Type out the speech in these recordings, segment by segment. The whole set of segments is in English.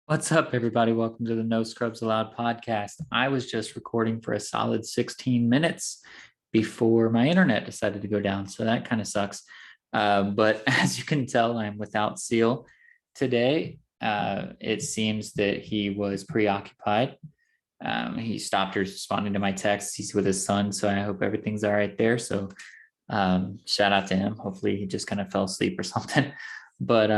What's up, everybody? Welcome to the No Scrubs Allowed podcast. I was just recording for a solid 16 minutes before my internet decided to go down, so that kind of sucks. But as you can tell, I'm without Seal today. It seems that he was preoccupied. He stopped responding to my texts. He's with his son, so I hope everything's all right there. So shout out to him. Hopefully, he just kind of fell asleep or something. But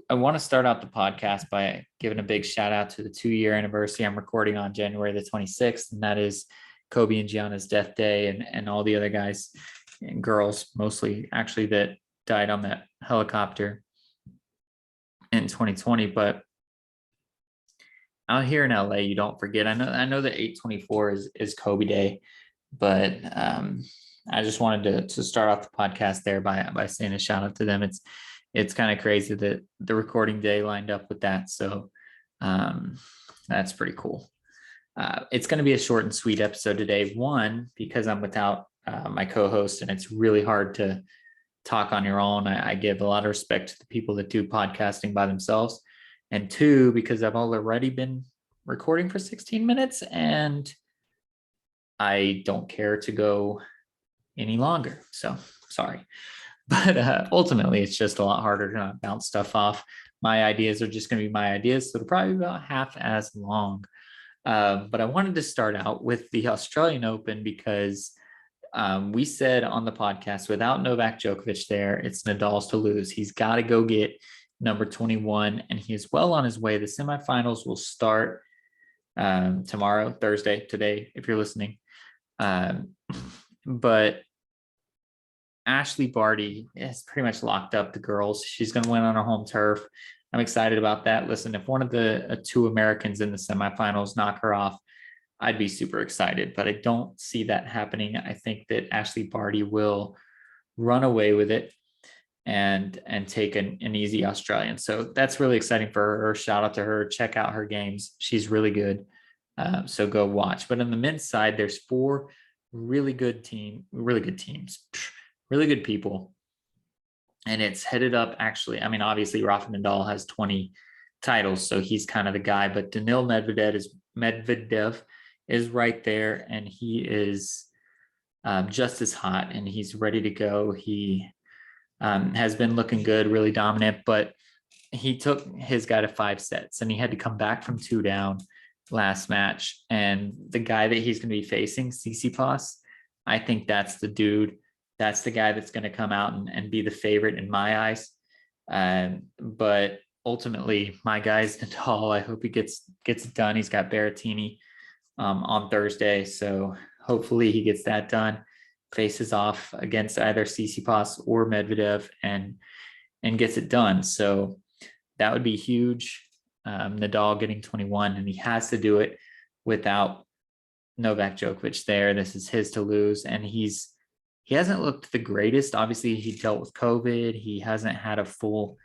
I want to start out the podcast by giving a big shout out to the 2-year anniversary. I'm recording on January the 26th, and that is Kobe and Gianna's death day, and all the other guys and girls, mostly actually, that died on that helicopter in 2020. But out here in LA, you don't forget. I know that 8/24 is Kobe Day, but I just wanted to start off the podcast there by saying a shout out to them. It's kind of crazy that the recording day lined up with that. So that's pretty cool. It's going to be a short and sweet episode today. One, because I'm without my co-host, and it's really hard to talk on your own. I give a lot of respect to the people that do podcasting by themselves. And two, because I've already been recording for 16 minutes and I don't care to go any longer. So sorry. But ultimately, it's just a lot harder to not bounce stuff off. My ideas are just going to be my ideas, so it'll probably be about half as long. But I wanted to start out with the Australian Open because we said on the podcast, without Novak Djokovic there, it's Nadal's to lose. He's got to go get number 21, and he is well on his way. The semifinals will start tomorrow, Thursday, today, if you're listening. But Ashley Barty has pretty much locked up the girls. She's going to win on her home turf. I'm excited about that. Listen, if one of the two Americans in the semifinals knock her off, I'd be super excited, but I don't see that happening. I think that Ashley Barty will run away with it and take an easy Australian. So that's really exciting for her. Shout out to her. Check out her games. She's really good. So go watch. But on the men's side, there's four really good teams, really good people. And it's headed up, actually. I mean, obviously, Rafa Nadal has 20 titles, so he's kind of the guy. But Daniil Medvedev is right there, and he is just as hot, and he's ready to go. He has been looking good, really dominant, but he took his guy to 5 sets, and he had to come back from 2 down last match. And the guy that he's going to be facing, Tsitsipas, I think that's the dude. That's the guy that's going to come out and be the favorite in my eyes. But ultimately, my guy's Nadal. I hope he gets it done. He's got Berrettini on Thursday, so hopefully he gets that done. Faces off against either Tsitsipas or Medvedev and gets it done. So that would be huge. Nadal getting 21, and he has to do it without Novak Djokovic there. This is his to lose, and he hasn't looked the greatest. Obviously, he dealt with COVID. He hasn't had a full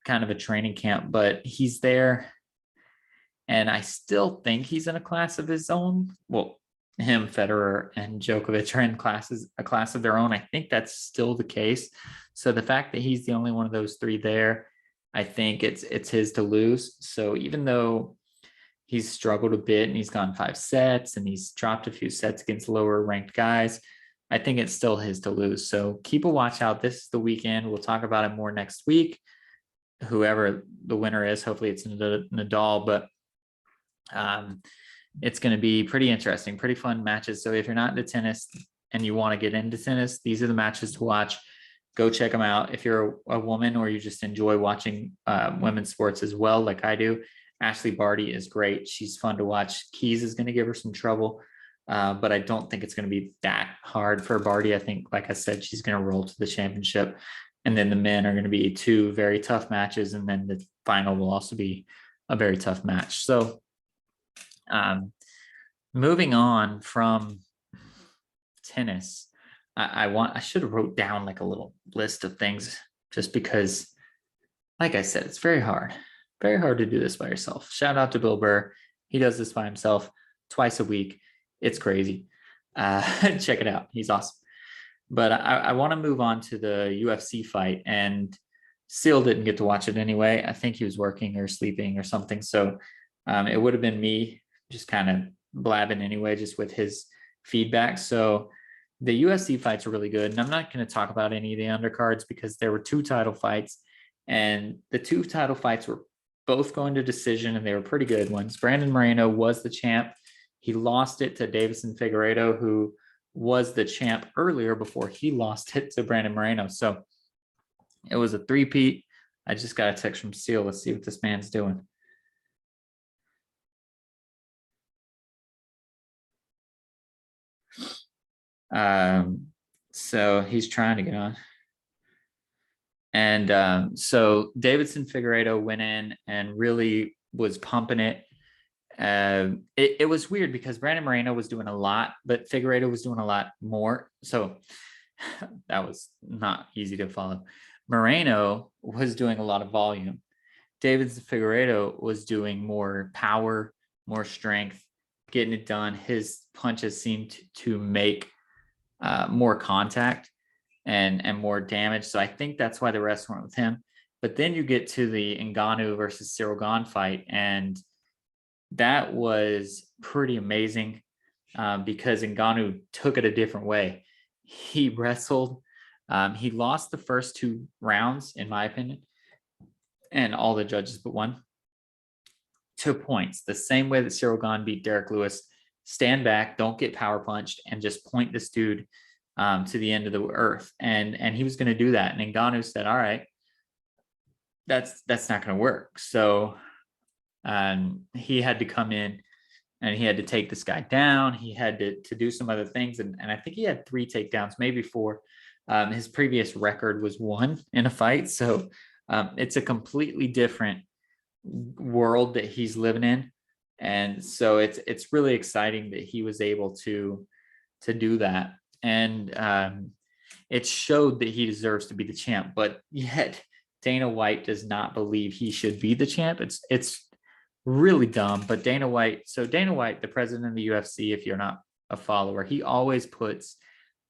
kind of a training camp, but he's there. And I still think he's in a class of his own. Well, him, Federer, and Djokovic are in a class of their own. I think that's still the case. So the fact that he's the only one of those three there, I think it's his to lose. So even though he's struggled a bit and he's gone 5 sets and he's dropped a few sets against lower ranked guys, I think it's still his to lose. So keep a watch out. This is the weekend. We'll talk about it more next week. Whoever the winner is, hopefully it's Nadal, but it's going to be pretty interesting, pretty fun matches. So if you're not into tennis and you want to get into tennis, these are the matches to watch. Go check them out. If you're a woman or you just enjoy watching women's sports as well, like I do, Ashley Barty is great. She's fun to watch. Keys is going to give her some trouble. But I don't think it's going to be that hard for Barty. I think, like I said, she's going to roll to the championship. And then the men are going to be 2 very tough matches. And then the final will also be a very tough match. So moving on from tennis, I should have wrote down like a little list of things just because, like I said, it's very hard to do this by yourself. Shout out to Bill Burr. He does this by himself twice a week. It's crazy. Check it out. He's awesome. But I want to move on to the UFC fight. And Seal didn't get to watch it anyway. I think he was working or sleeping or something. So it would have been me just kind of blabbing anyway, just with his feedback. So the UFC fights are really good. And I'm not going to talk about any of the undercards because there were 2 title fights. And the 2 title fights were both going to decision, and they were pretty good ones. Brandon Moreno was the champ. He lost it to Davison Figueiredo, who was the champ earlier before he lost it to Brandon Moreno. So it was a 3-peat. I just got a text from Seal. Let's see what this man's doing. So he's trying to get on. And so Davidson Figueiredo went in and really was pumping it. It was weird because Brandon Moreno was doing a lot, but Figueiredo was doing a lot more. So that was not easy to follow. Moreno was doing a lot of volume. Davidson Figueiredo was doing more power, more strength, getting it done. His punches seemed to make more contact and more damage. So I think that's why the rest went with him. But then you get to the Ngannou versus Cyril Gane fight, and that was pretty amazing because Ngannou took it a different way. He wrestled. He lost the first 2 rounds, in my opinion, and all the judges but one, 2 points, the same way that Cyril Gane beat Derek Lewis. Stand back, don't get power punched, and just point this dude to the end of the earth. And he was going to do that. And Ngannou said, all right, that's not going to work. So he had to come in and he had to take this guy down. He had to do some other things. And I think he had 3 takedowns, maybe 4. His previous record was 1 in a fight. So it's a completely different world that he's living in. And so it's really exciting that he was able to do that. And it showed that he deserves to be the champ, but yet Dana White does not believe he should be the champ. It's really dumb, but Dana White, the president of the UFC, if you're not a follower, he always puts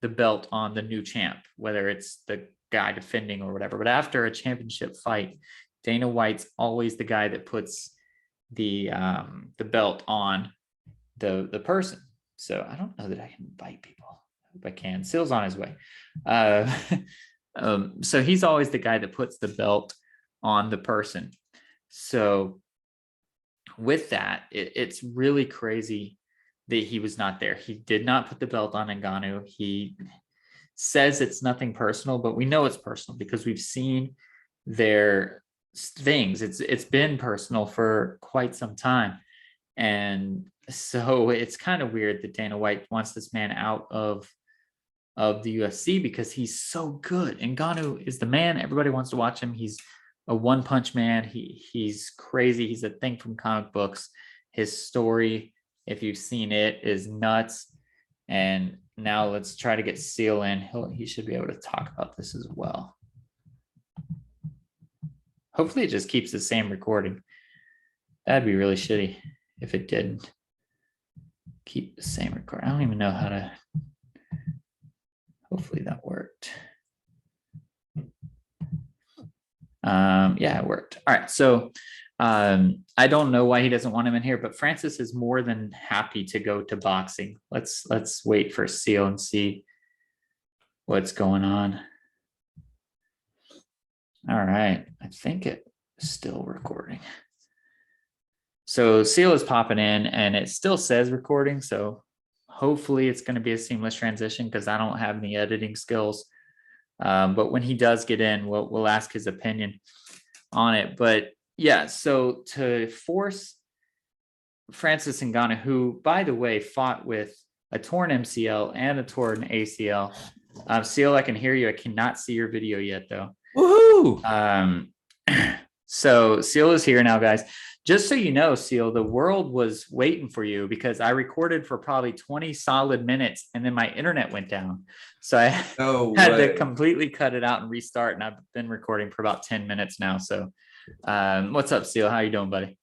the belt on the new champ, whether it's the guy defending or whatever. But after a championship fight, Dana White's always the guy that puts the belt on the person. So I don't know that I can invite people. I hope I can. Seal's on his way. So he's always the guy that puts the belt on the person. So with that, it's really crazy that he was not there. He did not put the belt on Ngannou. He says it's nothing personal, but we know it's personal because we've seen their things. It's been personal for quite some time. And so it's kind of weird that Dana White wants this man out of the UFC because he's so good. Ngannou is the man. Everybody wants to watch him. He's a one-punch man. He's crazy. He's a thing from comic books. His story, if you've seen it, is nuts. And now let's try to get Seal in. He should be able to talk about this as well. Hopefully it just keeps the same recording. That'd be really shitty if it didn't keep the same recording. I don't even know how to. Hopefully that worked. Yeah, it worked. All right. So I don't know why he doesn't want him in here, but Francis is more than happy to go to boxing. Let's wait for Seal and see what's going on. All right. I think it's still recording. So Seal is popping in and it still says recording. So hopefully it's going to be a seamless transition because I don't have any editing skills. But when he does get in, we'll ask his opinion on it. But yeah, so to force Francis Ngannou, who, by the way, fought with a torn MCL and a torn ACL. Seal, I can hear you. I cannot see your video yet, though. Woohoo! So Seal is here now, guys. Just so you know, Seal, the world was waiting for you because I recorded for probably 20 solid minutes and then my internet went down. So I had to completely cut it out and restart. And I've been recording for about 10 minutes now. So what's up, Seal? How you doing, buddy?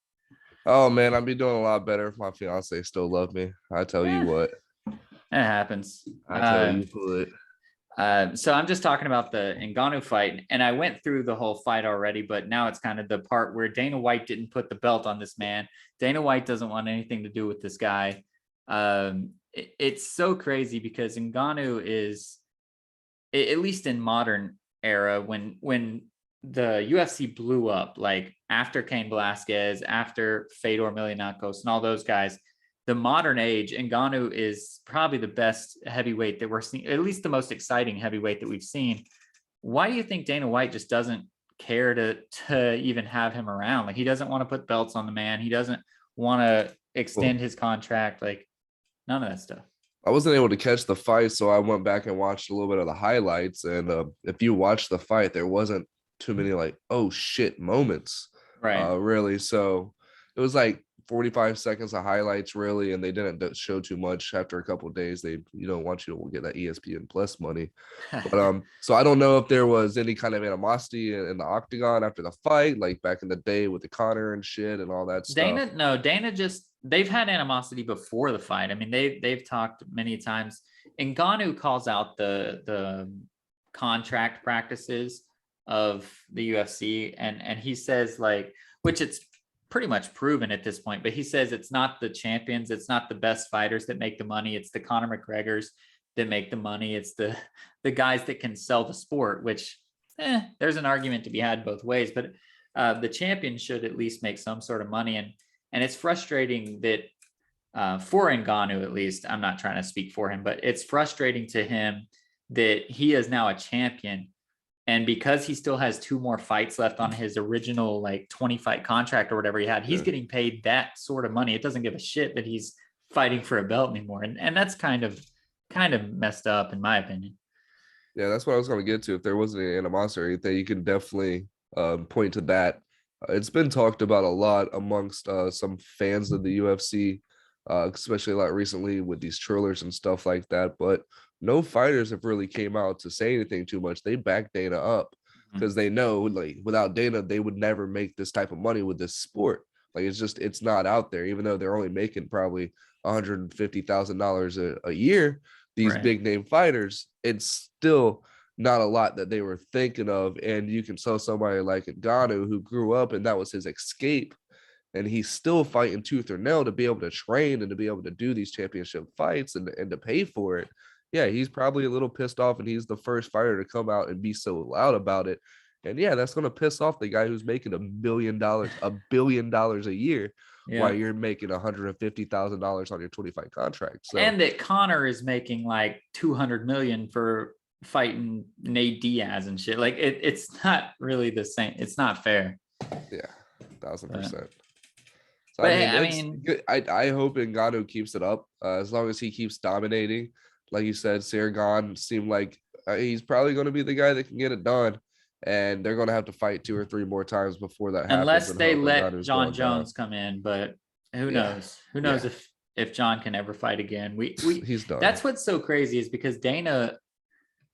Oh, man, I'd be doing a lot better if my fiance still loved me. I tell you what. It happens. I tell you what. So I'm just talking about the Ngannou fight, and I went through the whole fight already, but now it's kind of the part where Dana White didn't put the belt on this man. Dana White doesn't want anything to do with this guy. It's so crazy because Ngannou is, at least in modern era, when the UFC blew up, like after Cain Velasquez, after Fedor Emelianenko, and all those guys, the modern age, Ngannou is probably the best heavyweight that we're seeing, at least the most exciting heavyweight that we've seen. Why do you think Dana White just doesn't care to even have him around? Like, he doesn't want to put belts on the man. He doesn't want to extend his contract. Like, none of that stuff. I wasn't able to catch the fight, so I went back and watched a little bit of the highlights. And if you watch the fight, there wasn't too many like, oh shit moments, Right. really. So it was like 45 seconds of highlights, really, and they didn't show too much. After a couple of days, they don't want you to get that ESPN Plus money. But so I don't know if there was any kind of animosity in the octagon after the fight, like back in the day with the Connor and shit and all that stuff. Dana just, they've had animosity before the fight. I mean, they've talked many times. Ngannou calls out the contract practices of the UFC, and he says, like, which it's pretty much proven at this point, but he says it's not the champions, it's not the best fighters that make the money, it's the Conor McGregors that make the money, it's the guys that can sell the sport, which there's an argument to be had both ways, but the champion should at least make some sort of money. And it's frustrating that for Ngannou, at least, I'm not trying to speak for him, but it's frustrating to him that he is now a champion. And because he still has 2 more fights left on his original like 20 fight contract or whatever he had, he's getting paid that sort of money. It doesn't give a shit that he's fighting for a belt anymore. And that's kind of messed up, in my opinion. Yeah, that's what I was going to get to. If there wasn't any animosity or anything, you can definitely point to that. It's been talked about a lot amongst some fans of the UFC, especially like recently with these trailers and stuff like that. But no fighters have really came out to say anything too much. They back Dana up because they know, like, without Dana, they would never make this type of money with this sport. Like, it's not out there, even though they're only making probably $150,000 a year. These big name fighters, it's still not a lot that they were thinking of. And you can tell somebody like Ngannou, who grew up and that was his escape, and he's still fighting tooth or nail to be able to train and to be able to do these championship fights and to pay for it. Yeah, he's probably a little pissed off, and he's the first fighter to come out and be so loud about it. And yeah, that's going to piss off the guy who's making $1 billion a year, while you're making $150,000 on your 25 contract. So, and that Connor is making like 200 million for fighting Nate Diaz and shit. Like, it's not really the same. It's not fair. Yeah, 1,000%. So, but I mean, I hope Ngannou keeps it up as long as he keeps dominating. Like you said, Sirgan seemed like he's probably going to be the guy that can get it done. And they're going to have to fight 2 or 3 more times before that happens. Unless they let John Jones come in, but who knows? Who knows if John can ever fight again? He's done. That's what's so crazy, is because Dana,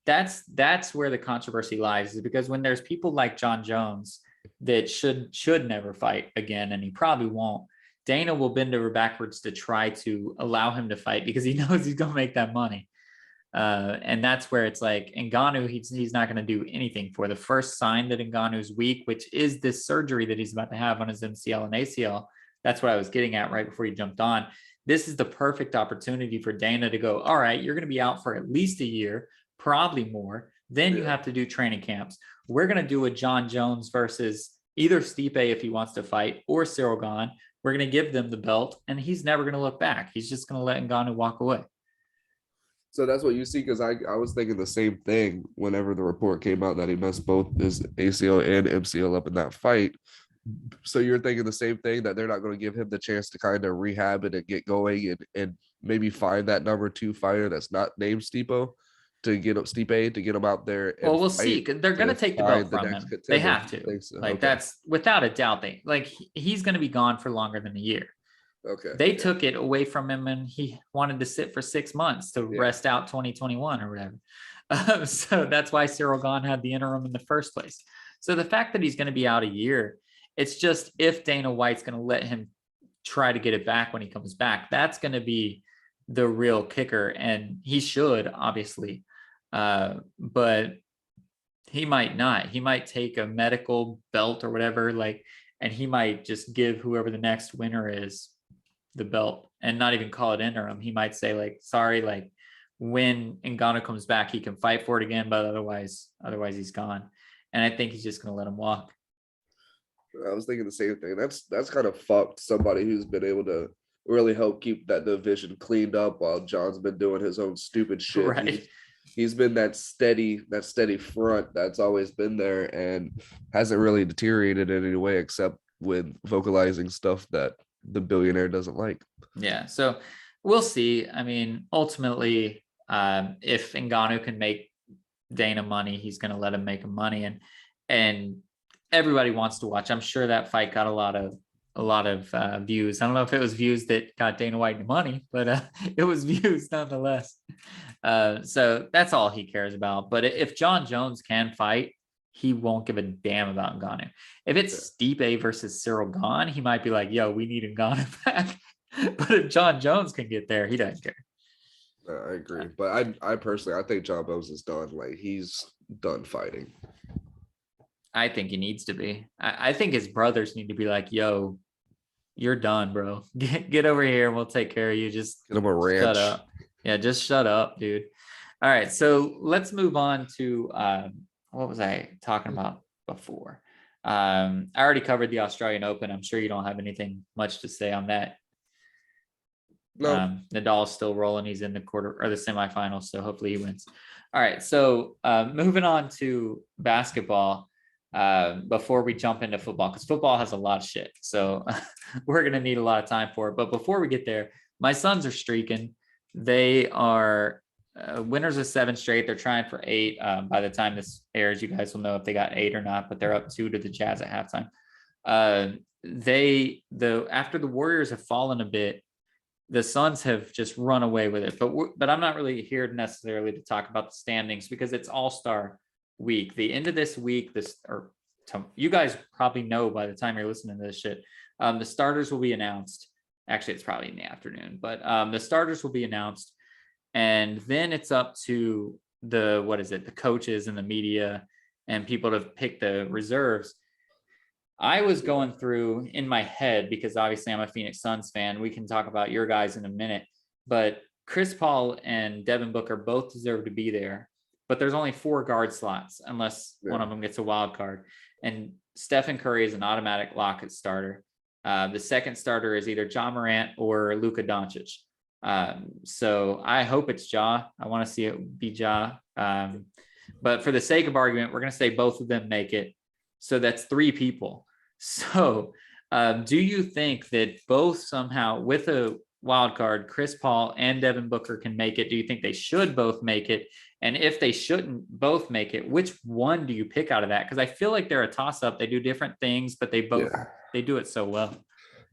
that's where the controversy lies, is because when there's people like John Jones that should never fight again, and he probably won't, Dana will bend over backwards to try to allow him to fight because he knows he's going to make that money. And that's where it's like, Ngannou, he's not going to do anything for. The first sign that Ngannou's weak, which is this surgery that he's about to have on his MCL and ACL. That's what I was getting at right before you jumped on. This is the perfect opportunity for Dana to go, all right, you're going to be out for at least a year, probably more. Then you have to do training camps. We're going to do a John Jones versus either Stipe, if he wants to fight, or Cyril Gane. We're going to give them the belt, and he's never going to look back. He's just going to let Ngannou walk away. So that's what you see, because I was thinking the same thing whenever the report came out that he messed both his ACL and MCL up in that fight. So you're thinking the same thing, that they're not going to give him the chance to kind of rehab it and get going and maybe find that number 2 fighter that's not named Stipe to get him out there. Well, we'll see. They're going to take the belt from him. They have to. So. Like, that's without a doubt. He's going to be gone for longer than a year. Okay. They took it away from him, and he wanted to sit for 6 months to rest out 2021 or whatever. So that's why Cyril Gane had the interim in the first place. So the fact that he's going to be out a year, it's just, if Dana White's going to let him try to get it back when he comes back, that's going to be the real kicker. And he should, obviously. But he might not. He might take a medical belt or whatever, like, and he might just give whoever the next winner is the belt and not even call it interim. He might say, like, sorry, like, when Ngannou comes back, he can fight for it again, but otherwise he's gone. And I think he's just going to let him walk. I was thinking the same thing. That's kind of fucked. Somebody who's been able to really help keep that division cleaned up while John's been doing his own stupid shit. Right. He's been that steady front that's always been there and hasn't really deteriorated in any way except with vocalizing stuff that the billionaire doesn't like. Yeah. So we'll see. I mean, ultimately, if Ngannou can make Dana money, he's going to let him make him money, and everybody wants to watch. I'm sure that fight got a lot of views. I don't know if it was views that got Dana White the money, but it was views nonetheless. So that's all he cares about. But if John Jones can fight, he won't give a damn about Ngannou. If it's Stipe versus Cyril Gane, he might be like, yo, we need Ngannou back. But if John Jones can get there, he doesn't care. I agree. But I personally, I think John Jones is done. Like, he's done fighting. I think he needs to be. I think his brothers need to be like, yo, you're done, bro. Get over here and we'll take care of you. Just get him a ranch. Shut up. Yeah, just shut up, dude. All right. So let's move on to what was I talking about before? I already covered the Australian Open. I'm sure you don't have anything much to say on that. No. Nadal's still rolling. He's in the quarter or the semifinals, so hopefully he wins. All right. So moving on to basketball. Before we jump into football, because football has a lot of shit, so we're gonna need a lot of time for it. But before we get there, my Suns are streaking. They are winners of 7 straight. They're trying for 8. By the time this airs, you guys will know if they got 8 or not, but they're up 2 to the Jazz at halftime. After the Warriors have fallen a bit, the Suns have just run away with it. But I'm not really here necessarily to talk about the standings because it's All-Star week. The end of this week, you guys probably know by the time you're listening to this shit, the starters will be announced. Actually, it's probably in the afternoon, but the starters will be announced, and then it's up to the coaches and the media and people to pick the reserves. I was going through in my head, because obviously I'm a Phoenix Suns fan. We can talk about your guys in a minute, but Chris Paul and Devin Booker both deserve to be there. But there's only 4 guard slots unless one of them gets a wild card. And Stephen Curry is an automatic lock at starter. The second starter is either Ja Morant or Luka Doncic. So I hope it's Ja. I want to see it be Ja. But for the sake of argument, we're going to say both of them make it. So that's 3 people. So do you think that both somehow with a wild card, Chris Paul and Devin Booker can make it? Do you think they should both make it? And if they shouldn't both make it, which one do you pick out of that? Because I feel like they're a toss-up. They do different things, but they do it so well.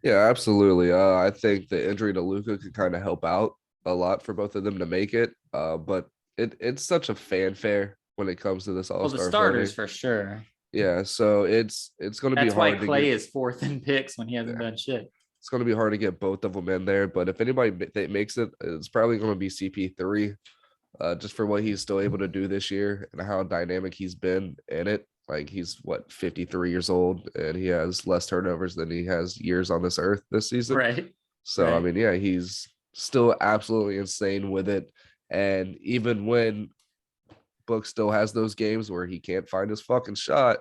Yeah, absolutely. I think the injury to Luka could kind of help out a lot for both of them to make it. But it's such a fanfare when it comes to this All-Star. Well, the starters for sure. Yeah, so it's going to be hard. That's why Clay is 4th in picks when he hasn't done shit. It's going to be hard to get both of them in there. But if anybody that makes it, it's probably going to be CP3. Just for what he's still able to do this year and how dynamic he's been in it. Like, he's 53 years old and he has less turnovers than he has years on this earth this season. Right. So, right. I mean, yeah, he's still absolutely insane with it. And even when Book still has those games where he can't find his fucking shot,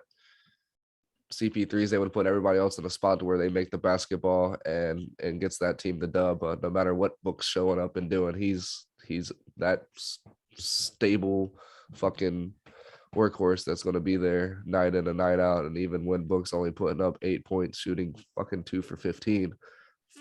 CP3 is able to put everybody else in a spot to where they make the basketball and gets that team the dub. No matter what Book's showing up and doing, he's that stable fucking workhorse that's going to be there night in and night out. And even when Book's only putting up 8 points, shooting fucking 2 for 15,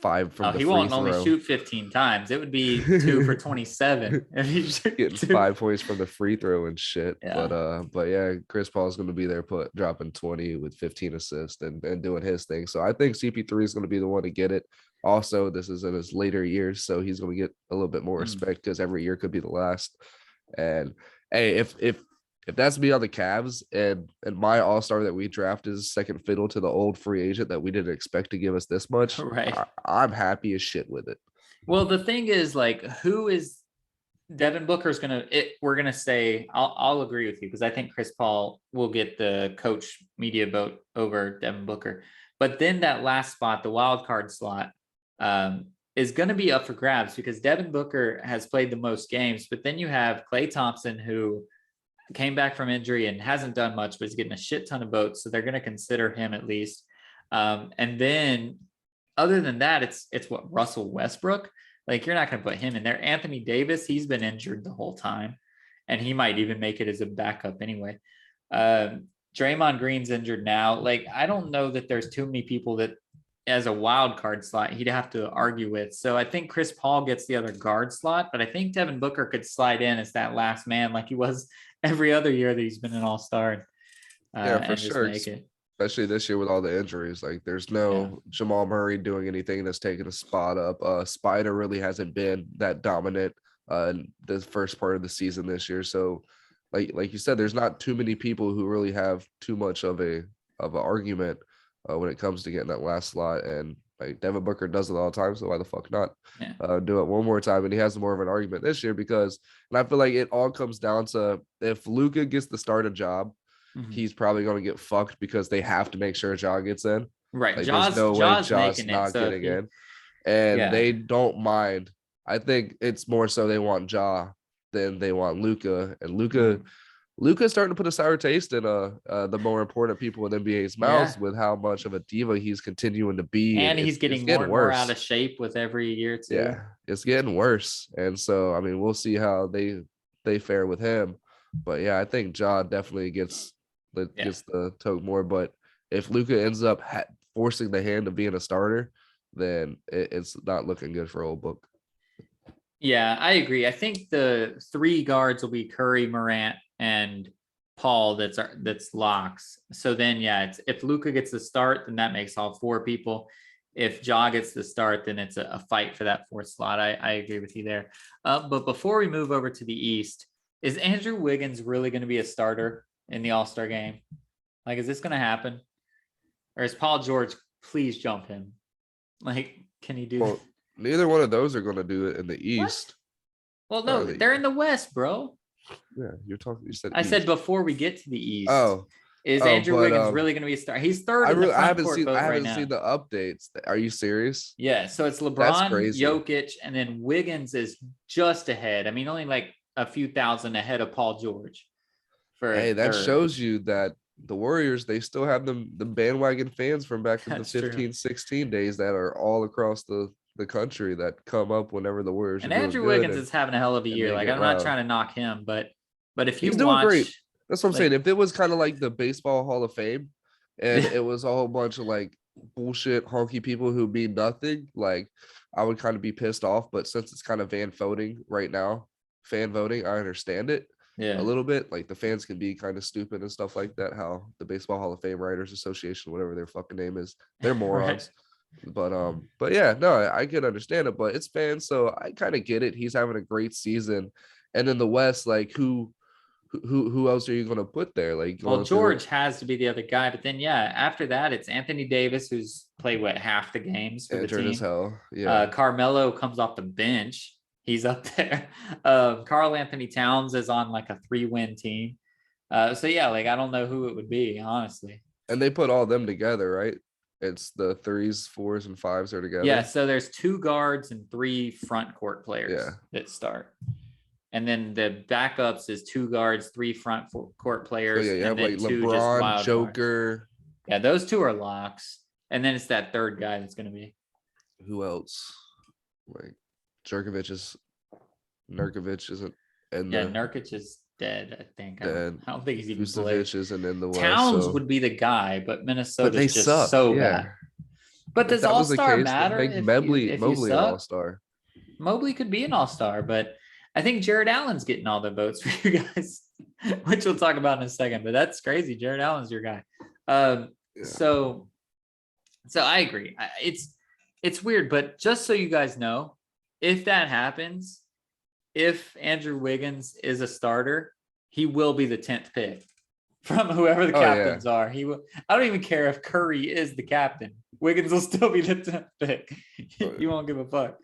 5 from the free throw. He won't only shoot 15 times. It would be 2 for 27 if he's getting 5 points from the free throw and shit. Yeah. But yeah, Chris Paul's going to be there dropping 20 with 15 assists and doing his thing. So I think CP3 is going to be the one to get it. Also, this is in his later years, so he's going to get a little bit more respect because every year could be the last. And hey, if that's me on the Cavs and my all-star that we draft is second fiddle to the old free agent that we didn't expect to give us this much, right? I'm happy as shit with it. Well, the thing is, like, who is Devin Booker's we're gonna say I'll agree with you because I think Chris Paul will get the coach media vote over Devin Booker. But then that last spot, the wild card slot, is going to be up for grabs because Devin Booker has played the most games. But then you have Klay Thompson, who came back from injury and hasn't done much, but he's getting a shit ton of votes. So they're going to consider him at least. And then other than that, it's what, Russell Westbrook. Like, you're not going to put him in there. Anthony Davis, he's been injured the whole time, and he might even make it as a backup anyway. Draymond Green's injured now. Like, I don't know that there's too many people that as a wild card slot he'd have to argue with. So I think Chris Paul gets the other guard slot, but I think Devin Booker could slide in as that last man like he was every other year that he's been an all-star. Yeah, for sure. Make it. Especially this year with all the injuries. Like, there's no Jamal Murray doing anything that's taking a spot up. Spider really hasn't been that dominant in the first part of the season this year. So like you said, there's not too many people who really have too much of an argument when it comes to getting that last slot. And like, Devin Booker does it all the time, so why the fuck not do it one more time? And he has more of an argument this year because, and I feel like it all comes down to, if Luka gets the starting job, he's probably going to get fucked because they have to make sure Ja gets in. Right. Like, there's no way Ja's not getting in. And they don't mind. I think it's more so they want Ja than they want Luka. And Luka's starting to put a sour taste in the more important people in NBA's mouths with how much of a diva he's continuing to be. And he's getting more and more out of shape with every year too. Yeah, it's getting worse. And so, I mean, we'll see how they fare with him. But yeah, I think Ja definitely gets the toke more. But if Luka ends up forcing the hand of being a starter, then it's not looking good for old Book. Yeah, I agree. I think the three guards will be Curry, Morant, and Paul. That's locks. So then, it's, if Luka gets the start, then that makes all four people. If Ja gets the start, then it's a fight for that fourth slot. I agree with you there. But before we move over to the East, is Andrew Wiggins really going to be a starter in the All-Star game? Like, is this going to happen? Or is Paul George, please jump him? Like, can he do that? Neither one of those are going to do it in the East. What? Well, no, they're in the West, bro. Yeah, you're talking. You said I East. said before we get to the East. Is Andrew Wiggins really going to be a star? He's third in the front court vote right now. I haven't seen the updates. Are you serious? Yeah, so it's LeBron, Jokic, and then Wiggins is just ahead. I mean, only like a few thousand ahead of Paul George. That shows you that the Warriors, they still have the bandwagon fans from back in the 15-16 days that are all across the country that come up whenever the Warriors. And Andrew Wiggins is having a hell of a year. Like, I'm not trying to knock him, but if you doing great. That's what I'm saying. If it was kind of like the Baseball Hall of Fame and it was a whole bunch of like bullshit honky people who mean nothing, like, I would kind of be pissed off. But since it's kind of fan voting right now, I understand it a little bit. Like, the fans can be kind of stupid and stuff like that. How the Baseball Hall of Fame Writers Association, whatever their fucking name is, they're morons. But yeah, no, I can understand it, but it's fans, so I kind of get it. He's having a great season. And in the West, like, who else are you going to put there? Like, well, George has to be the other guy, but then after that, it's Anthony Davis, who's played half the games for the team. As hell. Yeah. Carmelo comes off the bench. He's up there. Karl Anthony Towns is on like a 3-win team. So like, I don't know who it would be, honestly. And they put all them together, right? It's the 3s, 4s, and 5s are together. Yeah, so there's 2 guards and 3 front court players that start. And then the backups is 2 guards, 3 front court players. You have like LeBron, Joker. Yeah, those 2 are locks. And then it's that third guy that's going to be. Who else? Like, Nurkic isn't. Nurkic is dead, I think. I don't think he's even played. Isn't in the West, Towns would be the guy, but Minnesota's just suck. So bad. But does All-Star matter? Make Mobley an All-Star. Mobley could be an All-Star, but I think Jared Allen's getting all the votes for you guys, which we'll talk about in a second. But that's crazy. Jared Allen's your guy. So I agree. It's weird, but just so you guys know, if that happens, if Andrew Wiggins is a starter, he will be the 10th pick from whoever the captains are. He will. I don't even care if Curry is the captain. Wiggins will still be the 10th pick. You won't give a fuck.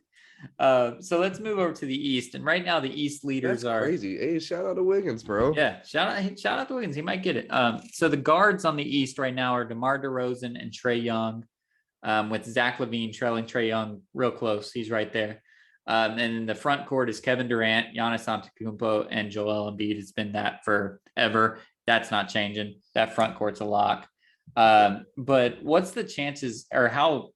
So let's move over to the East. And right now the East leaders That's are crazy. Hey, shout out to Wiggins, bro. yeah, shout out to Wiggins. He might get it. So the guards on the East right now are DeMar DeRozan and Trae Young, with Zach LaVine trailing Trae Young real close. He's right there. And in the front court is Kevin Durant, Giannis Antetokounmpo, and Joel Embiid. Has been that forever. That's not changing. That front court's a lock. But what's the chances, or how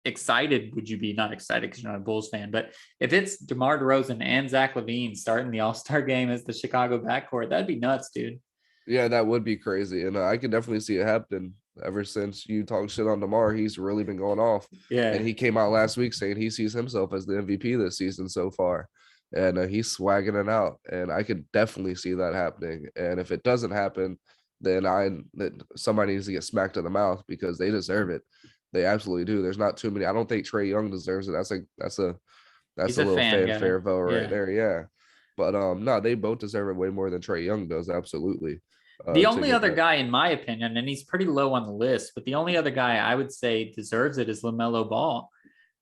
excited would you be? Not excited because you're not a Bulls fan, but if it's DeMar DeRozan and Zach LaVine starting the All-Star game as the Chicago backcourt, that'd be nuts, dude. Yeah, that would be crazy. And I can definitely see it happen. Ever since you talk shit on DeMar, he's really been going off. Yeah. And he came out last week saying he sees himself as the MVP this season so far. And he's swagging it out. And I could definitely see that happening. And if it doesn't happen, then somebody needs to get smacked in the mouth because they deserve it. They absolutely do. There's not too many. I don't think Trae Young deserves it. That's a little fanfare vote right there. Yeah. But no, they both deserve it way more than Trae Young does. Absolutely. The only other guy, in my opinion, and he's pretty low on the list, but the only other guy I would say deserves it is LaMelo Ball.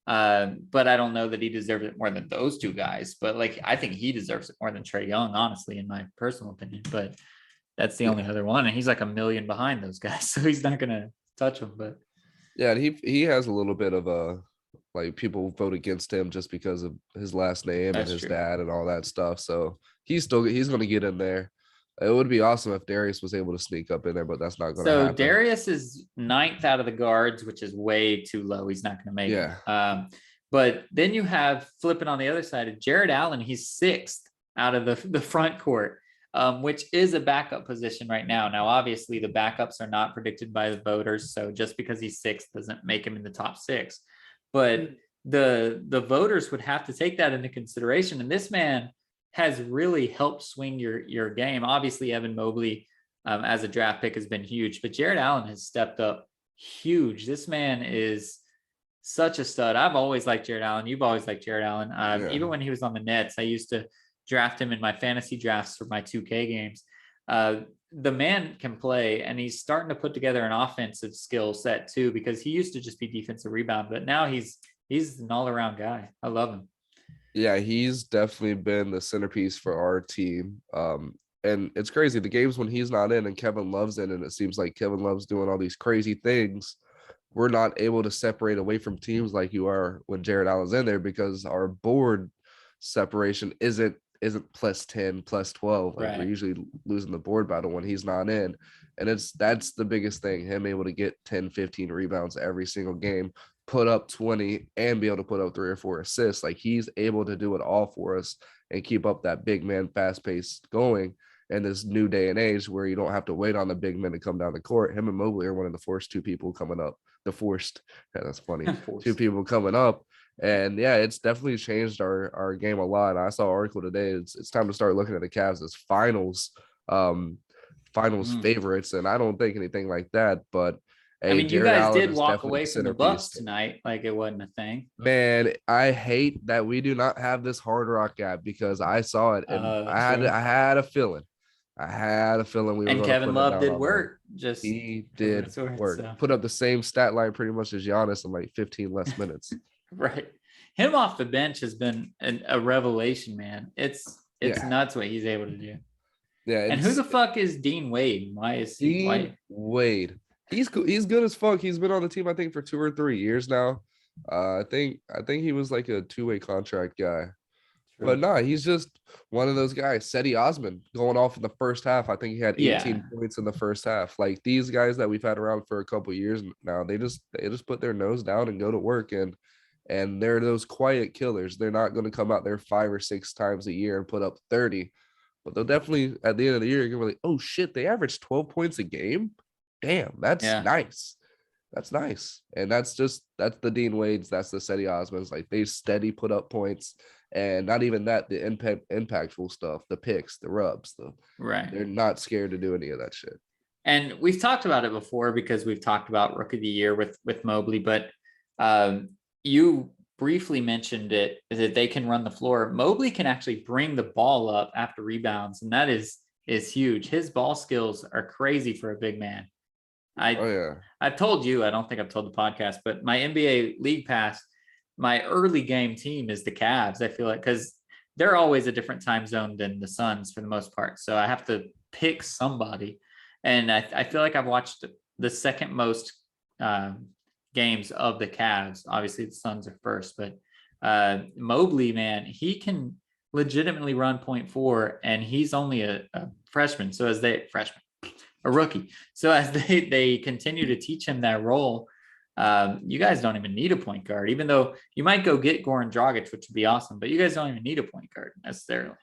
But I don't know that he deserves it more than those two guys. But like, I think he deserves it more than Trae Young, honestly, in my personal opinion. But that's the only other one, and he's like a million behind those guys, so he's not gonna touch them. But yeah, he has a little bit of a, like, people vote against him just because of his last name and his dad and all that stuff. So he's going to get in there. It would be awesome if Darius was able to sneak up in there, but that's not going to happen. So Darius is 9th out of the guards, which is way too low. He's not going to make it. But then you have, flipping on the other side, of Jared Allen. He's 6th out of the front court, which is a backup position right now. Now, obviously, the backups are not predicted by the voters. So just because he's 6th doesn't make him in the top 6. But the voters would have to take that into consideration. And this man has really helped swing your game. Obviously, Evan Mobley as a draft pick has been huge, but Jared Allen has stepped up huge. This man is such a stud. I've always liked Jared Allen. You've always liked Jared Allen. Even when he was on the Nets, I used to draft him in my fantasy drafts for my 2K games. The man can play, and he's starting to put together an offensive skill set too, because he used to just be defensive rebound, but now he's an all-around guy. I love him. Yeah, he's definitely been the centerpiece for our team. And it's crazy. The games when he's not in and Kevin Love's in, and it seems like Kevin Love's doing all these crazy things, we're not able to separate away from teams like you are when Jared Allen's in there, because our board separation isn't plus 10, plus 12. Like, we're usually losing the board battle when he's not in. And that's the biggest thing, him able to get 10, 15 rebounds every single game, put up 20, and be able to put up 3 or 4 assists. Like, he's able to do it all for us and keep up that big man fast pace going in this new day and age where you don't have to wait on the big men to come down the court. Him and Mobley are one of the first 2 people coming up. That's funny. 2 people coming up. And yeah, it's definitely changed our game a lot. I saw an article today. It's time to start looking at the Cavs as finals favorites, and I don't think anything like that. But hey, I mean, Jared you guys Allen did walk away definitely from the Bucks tonight like it wasn't a thing. Man, I hate that we do not have this Hard Rock app, because I saw it and I had a feeling. We were. And Kevin Love did work. He did work. Put up the same stat line pretty much as Giannis in like 15 less minutes. Right. Him off the bench has been a revelation, man. It's nuts what he's able to do. Yeah. And who the fuck is Dean Wade? Why is he Dean Wade? He's good as fuck. He's been on the team, I think, for 2 or 3 years now. I think he was like a 2-way contract guy. True. But no, he's just one of those guys. Cedi Osman going off in the first half. I think he had 18 points in the first half. Like, these guys that we've had around for a couple of years now, they just put their nose down and go to work, and they're those quiet killers. They're not going to come out there 5 or 6 times a year and put up 30, but they'll definitely at the end of the year, you're going to be like, oh shit, they averaged 12 points a game. Damn, that's nice. That's nice. And that's the Dean Wades. That's the Cedi Osmans. Like, they steady put up points. And not even that, the impactful stuff, the picks, the rubs, they're not scared to do any of that shit. And we've talked about it before, because we've talked about Rookie of the Year with Mobley, but you briefly mentioned it, that they can run the floor. Mobley can actually bring the ball up after rebounds, and that is huge. His ball skills are crazy for a big man. I've told you, I don't think I've told the podcast, but my NBA League Pass, my early game team is the Cavs. I feel like because they're always a different time zone than the Suns for the most part. So I have to pick somebody. And I feel like I've watched the second most games of the Cavs. Obviously, the Suns are first, but Mobley, man, he can legitimately run 0.4, and he's only a freshman. So as they freshman, a rookie. So as they continue to teach him that role, you guys don't even need a point guard, even though you might go get Goran Dragic, which would be awesome, but you guys don't even need a point guard necessarily.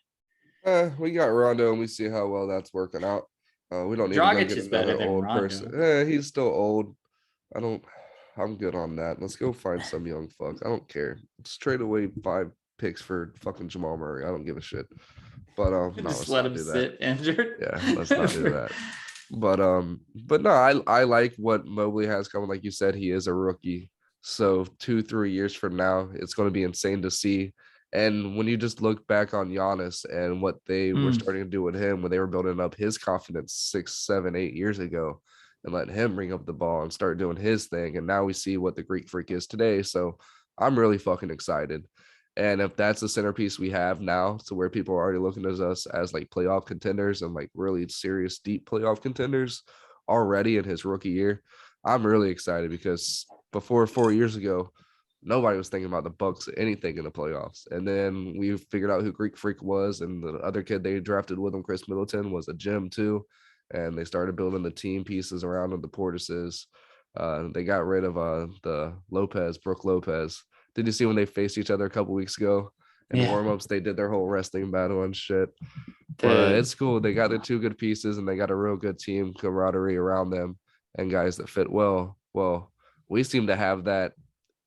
We got Rondo, and we see how well that's working out. We don't need Dragic to go is get better another than old Rondo. person. He's still old. I'm good on that. Let's go find some young fuck. I don't care. Let's trade away 5 picks for fucking Jamal Murray. I don't give a shit. But no, Just let's let not him do that. sit injured. Yeah, let's not do that. But no, I like what Mobley has coming. Like you said, he is a rookie. So 2-3 years from now, it's going to be insane to see. And when you just look back on Giannis and what they were starting to do with him when they were building up his confidence 6, 7, 8 years ago, and letting him bring up the ball and start doing his thing. And now we see what the Greek Freak is today. So I'm really fucking excited. And if that's the centerpiece we have now, to where people are already looking at us as like playoff contenders and like really serious, deep playoff contenders already in his rookie year, I'm really excited because before 4 years ago, nobody was thinking about the Bucks anything in the playoffs. And then we figured out who Greek Freak was, and the other kid they drafted with him, Chris Middleton, was a gem too. And they started building the team pieces around him, the Portises. They got rid of the Brooke Lopez. Did you see when they faced each other a couple weeks ago? In warmups, they did their whole wrestling battle and shit. But it's cool. They got the 2 good pieces, and they got a real good team camaraderie around them and guys that fit well. Well, we seem to have that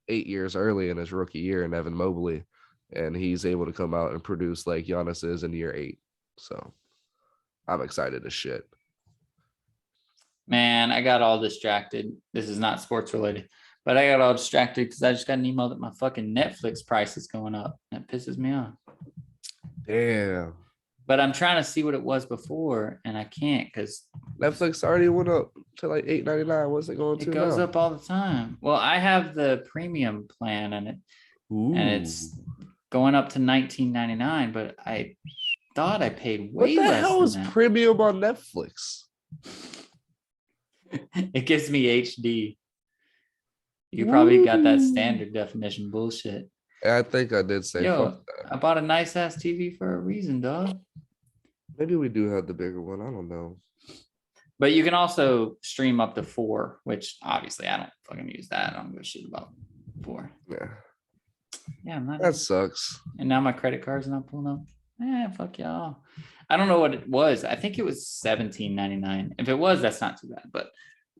8 years early in his rookie year in Evan Mobley, and he's able to come out and produce like Giannis is in year 8. So I'm excited as shit. Man, I got all distracted. This is not sports related, but I got all distracted because I just got an email that my fucking Netflix price is going up. That pisses me off. Damn. But I'm trying to see what it was before, and I can't because Netflix already went up to like $8.99. What's it going to? It goes now? up all the time. Well, I have the premium plan, and it's going up to $19.99. But I thought I paid way less. What the hell is premium on Netflix? It gives me HD. You probably got that standard definition bullshit. I think I did say. Yo, I bought a nice ass TV for a reason, dog. Maybe we do have the bigger one. I don't know. But you can also stream up to 4, which obviously I don't fucking use that. I don't give a shit about 4. Yeah, I'm not. That sucks. And now my credit card's not pulling up. Fuck y'all. I don't know what it was. I think it was $17.99. If it was, that's not too bad, but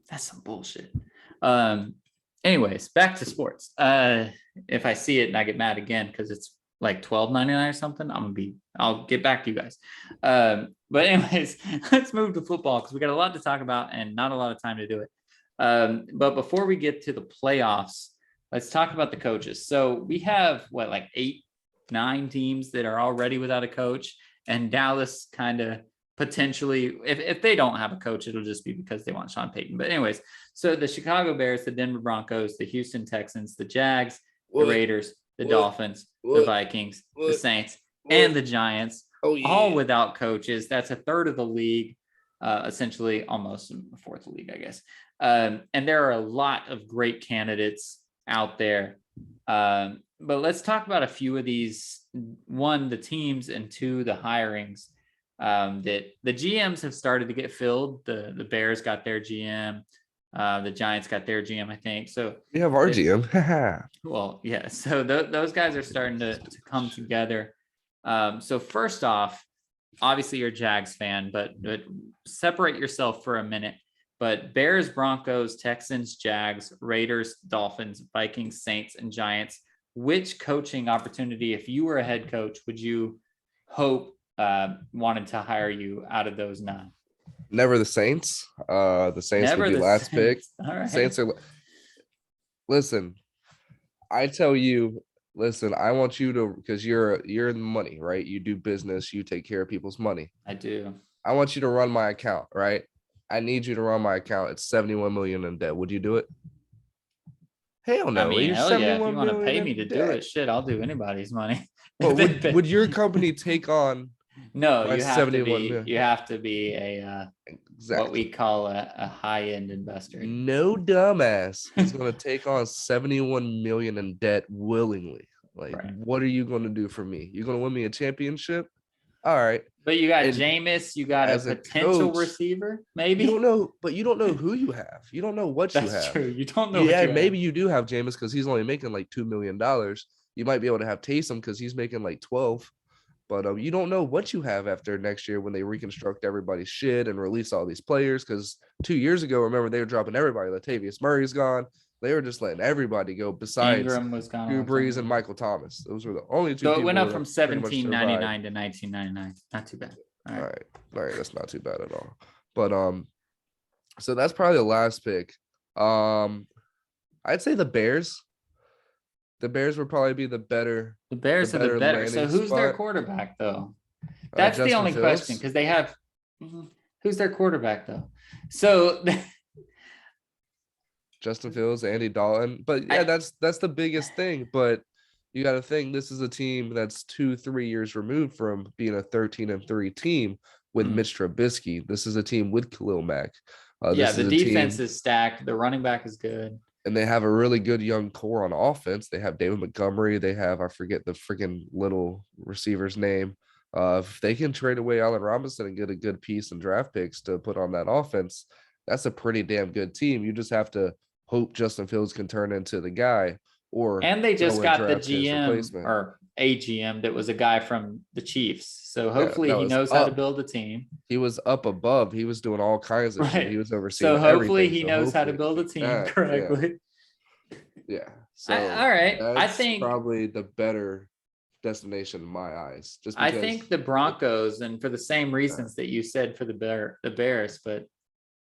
that's some bullshit. Anyways, back to sports. If I see it and I get mad again because it's like $12.99 or something, I'll get back to you guys. But anyways, let's move to football because we got a lot to talk about and not a lot of time to do it. But before we get to the playoffs, let's talk about the coaches. So we have like 8, 9 teams that are already without a coach, and Dallas kind of potentially, if they don't have a coach, it'll just be because they want Sean Payton. But anyways, so the Chicago Bears, the Denver Broncos, the Houston Texans, the Jags, the Raiders, the Dolphins, the Vikings, the Saints, and the Giants, all without coaches. That's a third of the league, essentially almost a fourth of the league, I guess. And there are a lot of great candidates out there. But let's talk about a few of these. 1, the teams, and 2, the hirings. That the GMs have started to get filled. The Bears got their GM. The Giants got their GM, I think. So we have our GM. Well, yeah. So those guys are starting to come together. So first off, obviously you're a Jags fan, but separate yourself for a minute. But Bears, Broncos, Texans, Jags, Raiders, Dolphins, Vikings, Saints, and Giants. Which coaching opportunity, if you were a head coach, would you hope wanted to hire you out of those 9? Never the Saints. The Saints would be last pick. All right. Saints are. Listen, I tell you. Listen, I want you to, because you're in the money, right? You do business. You take care of people's money. I do. I want you to run my account, right? I need you to run my account. It's $71 million in debt. Would you do it? Hell I no. mean, You're hell yeah. If you 71 want to million pay me to in do debt. it, shit, I'll do anybody's money. But would your company take on No, my 71 million? you have to be a what Exactly. we call a high-end investor. No dumbass is going to take on 71 million in debt willingly. Like, Right. what are you going to do for me? You're going to win me a championship? All right. But you got And Jameis, you got a as a potential coach, receiver, you don't maybe. know, but you don't know who you have. You don't know what you That's have. true. You don't know what Yeah, you have. maybe you do have Jameis because he's only making like $2 million. You might be able to have Taysom because he's making like 12. But you don't know what you have after next year when they reconstruct everybody's shit and release all these players. Because 2 years ago, remember, they were dropping everybody. Latavius Murray's gone. They were just letting everybody go besides Ingram was gone a Drew long time Brees and ago. Michael Thomas. Those were the only two So it went people up that from pretty much survived. 17.99 to 19.99. Not too bad. All All right. right. All right. That's not too bad at all. But so that's probably the last pick. I'd say the Bears. The Bears would probably be The Bears are the better. So landing who's their spot. quarterback though? That's the Justin only question Fields. because they have who's their quarterback though? So Justin Fields, Andy Dalton. But yeah, that's the biggest thing. But you got to think this is a team that's 2-3 years removed from being a 13-3 team with Mitch Trubisky. This is a team with Khalil Mack. yeah, This the is a defense team, is stacked. The running back is good. and they have a really good young core on offense. They have David Montgomery. They have, I forget the freaking little receiver's name. If they can trade away Allen Robinson and get a good piece and draft picks to put on that offense, that's a pretty damn good team. You just have to hope Justin Fields can turn into the guy, or And they just go and got the draft his GM replacement. or a GM that was a guy from the Chiefs. So Yeah, hopefully that he was knows how to up. build a team. He was up above. He was doing all kinds of shit. He Right. was overseeing So hopefully everything. he So knows how to hopefully, build a team yeah, correctly. yeah. So All right. that's probably the better destination in my eyes. Just I because think the Broncos, and for the same reasons that you said for the Bears, but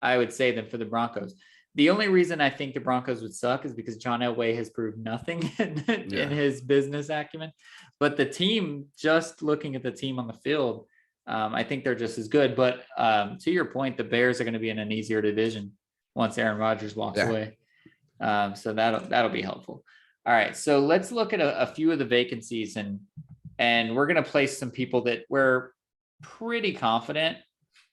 I would say them for the Broncos. The only reason I think the Broncos would suck is because John Elway has proved nothing in his business acumen. But the team, just looking at the team on the field, I think they're just as good. But to your point, the Bears are going to be in an easier division once Aaron Rodgers walks away. So that'll be helpful. All right, so let's look at a few of the vacancies, and we're going to place some people that we're pretty confident.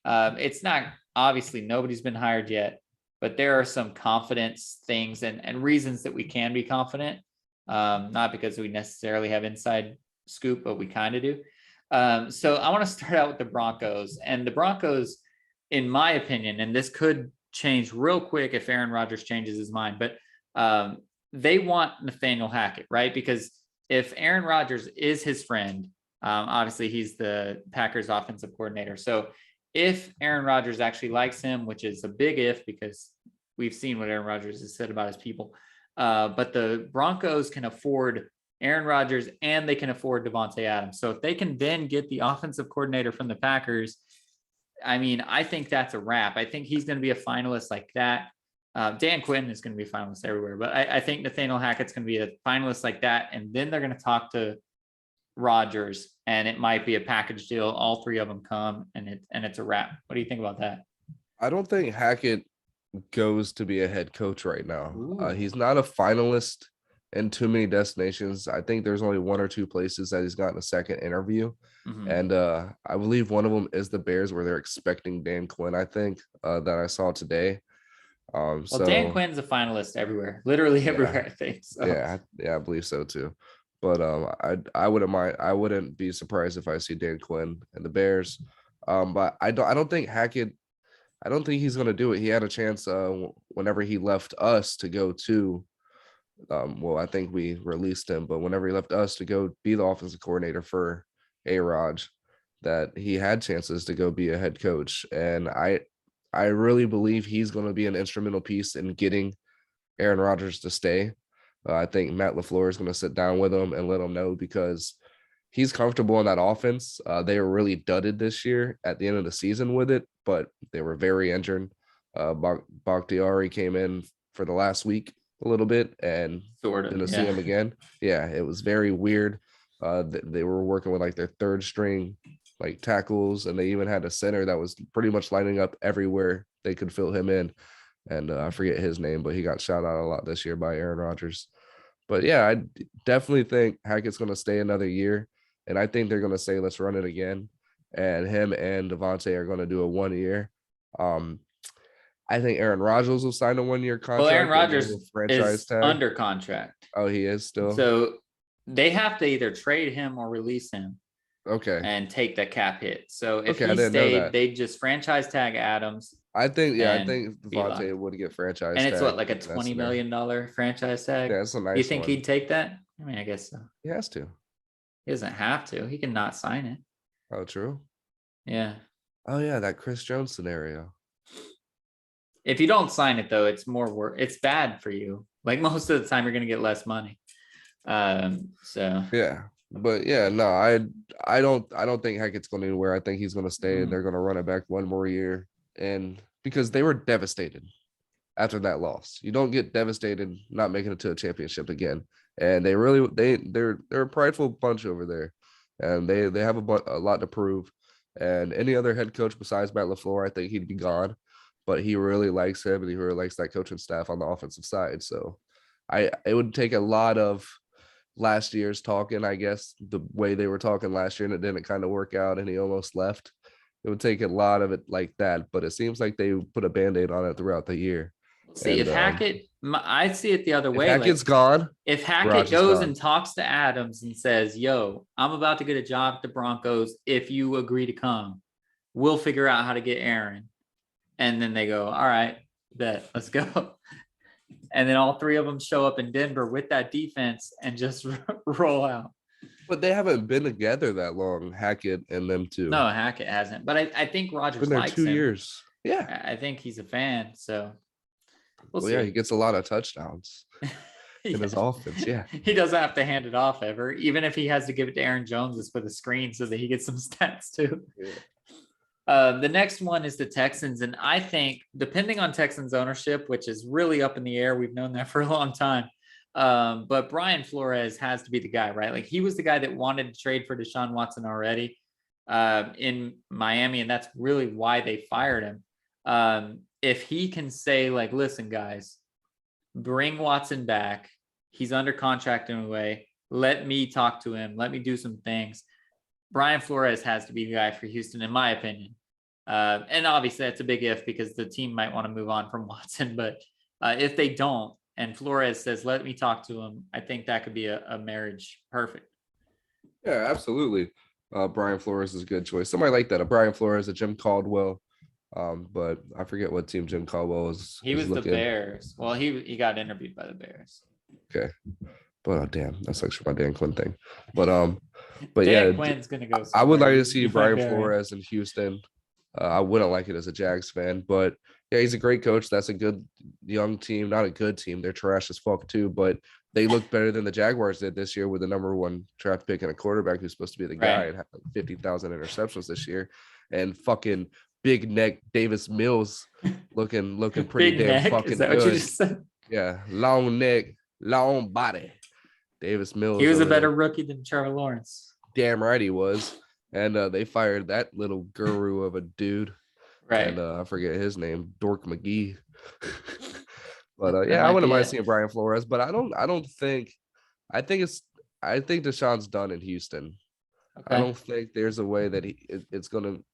It's not, obviously nobody's been hired yet, but there are some confidence things and reasons that we can be confident. Not because we necessarily have inside scoop, but we kind of do. So I want to start out with the Broncos, and the Broncos, in my opinion, and this could change real quick if Aaron Rodgers changes his mind, but they want Nathaniel Hackett, right? Because if Aaron Rodgers is his friend, obviously he's the Packers offensive coordinator. So if Aaron Rodgers actually likes him, which is a big if, because we've seen what Aaron Rodgers has said about his people, but the Broncos can afford Aaron Rodgers and they can afford Devontae Adams. So if they can then get the offensive coordinator from the Packers, I mean, I think that's a wrap. I think he's going to be a finalist like that. Dan Quinn is going to be a finalist everywhere, but I think Nathaniel Hackett's going to be a finalist like that. And then they're going to talk to Rodgers, and it might be a package deal. All three of them come, and it's a wrap. What do you think about that? I don't think Hackett goes to be a head coach right now. He's not a finalist in too many destinations. I think there's only one or two places that he's gotten a second interview. And I believe one of them is the Bears, where they're expecting Dan Quinn, I think, that I saw today. Well, so Dan Quinn's a finalist everywhere, literally everywhere, I think. So. Yeah, I believe so too. But I wouldn't be surprised if I see Dan Quinn and the Bears. But I don't think Hackett, I don't think he's gonna do it. He had a chance whenever he left us to go to well, I think we released him, but whenever he left us to go be the offensive coordinator for A-Raj, that he had chances to go be a head coach. And I really believe he's going to be an instrumental piece in getting Aaron Rodgers to stay. I think Matt LaFleur is going to sit down with him and let him know, because he's comfortable in that offense. They were really dudded this year at the end of the season with it, but they were very injured. Bakhtiari came in for the last week a little bit and didn't see him again. Yeah, it was very weird. They were working with like their third string like tackles, and they even had a center that was pretty much lining up everywhere they could fill him in. and I forget his name, but he got shot out a lot this year by Aaron Rodgers. But yeah, I definitely think Hackett's going to stay another year, and I think they're going to say let's run it again, and him and Devontae are going to do a 1 year. I think Aaron Rodgers will sign a 1 year contract. Well, Aaron Rodgers franchise is tag under contract. Oh, he is still. So they have to either trade him or release him. Okay. And take the cap hit. So if he stayed, they'd just franchise tag Adams. I think Devontae would get franchise and it's tag. what, like a $20 million franchise tag? Yeah, that's a nice You think one. he'd take that? I mean, I guess so. He has to. He doesn't have to. He can not sign it. Oh, true. Yeah. Oh, yeah, that Chris Jones scenario. If you don't sign it, though, it's more work. It's bad for you. Like most of the time, you're going to get less money. So yeah, but yeah, no, I don't think Hackett's going anywhere. I think he's going to stay, and they're going to run it back 1 more year, and because they were devastated after that loss. You don't get devastated not making it to a championship again, and they're a prideful bunch over there, and they have a lot to prove. And any other head coach besides Matt LaFleur, I think he'd be gone. But he really likes him, and he really likes that coaching staff on the offensive side. So it would take a lot of last year's talking, I guess, the way they were talking last year, and it didn't kind of work out, and he almost left. It would take a lot of it like that, but it seems like they put a Band-Aid on it throughout the year. See, if Hackett, I see it the other way. Hackett's gone. If Hackett goes and talks to Adams and says, yo, I'm about to get a job at the Broncos. If you agree to come, we'll figure out how to get Aaron. And then they go, all right, bet, let's go. And then all three of them show up in Denver with that defense and just roll out. But they haven't been together that long, Hackett and them two. No, Hackett hasn't. But I think Rodgers likes him. 2 years. Yeah. I think he's a fan. So we'll see. Yeah, he gets a lot of touchdowns in his offense. Yeah. He doesn't have to hand it off ever. Even if he has to give it to Aaron Jones, it's for the screen so that he gets some stats too. Yeah. The next one is the Texans. And I think, depending on Texans ownership, which is really up in the air, we've known that for a long time. But Brian Flores has to be the guy, right? Like, he was the guy that wanted to trade for Deshaun Watson already in Miami. And that's really why they fired him. If he can say, like, listen, guys, bring Watson back. He's under contract in a way. Let me talk to him. Let me do some things. Brian Flores has to be the guy for Houston, in my opinion. And obviously that's a big if, because the team might want to move on from Watson. But if they don't, and Flores says, let me talk to him, I think that could be a marriage perfect. Yeah, absolutely. Brian Flores is a good choice. Somebody like that, a Brian Flores, a Jim Caldwell. But I forget what team Jim Caldwell was. He was the Bears. Well, he got interviewed by the Bears. Okay. But oh, damn, that's actually my Dan Quinn thing. But Dan Quinn's gonna go somewhere. I would like to see Brian Flores in Houston. I wouldn't like it as a Jags fan, but yeah, he's a great coach. That's a good young team, not a good team. They're trash as fuck too, but they look better than the Jaguars did this year with the number 1 draft pick and a quarterback who's supposed to be the guy and have 50,000 interceptions this year, and fucking big neck Davis Mills looking pretty damn fucking good. Yeah, long neck, long body. Davis Mills. He was a better rookie than Trevor Lawrence. Damn right he was. And they fired that little guru of a dude. Right. And I forget his name, Dork McGee. But yeah, I wouldn't mind seeing Brian Flores, but I think Deshaun's done in Houston. Okay. I don't think there's a way that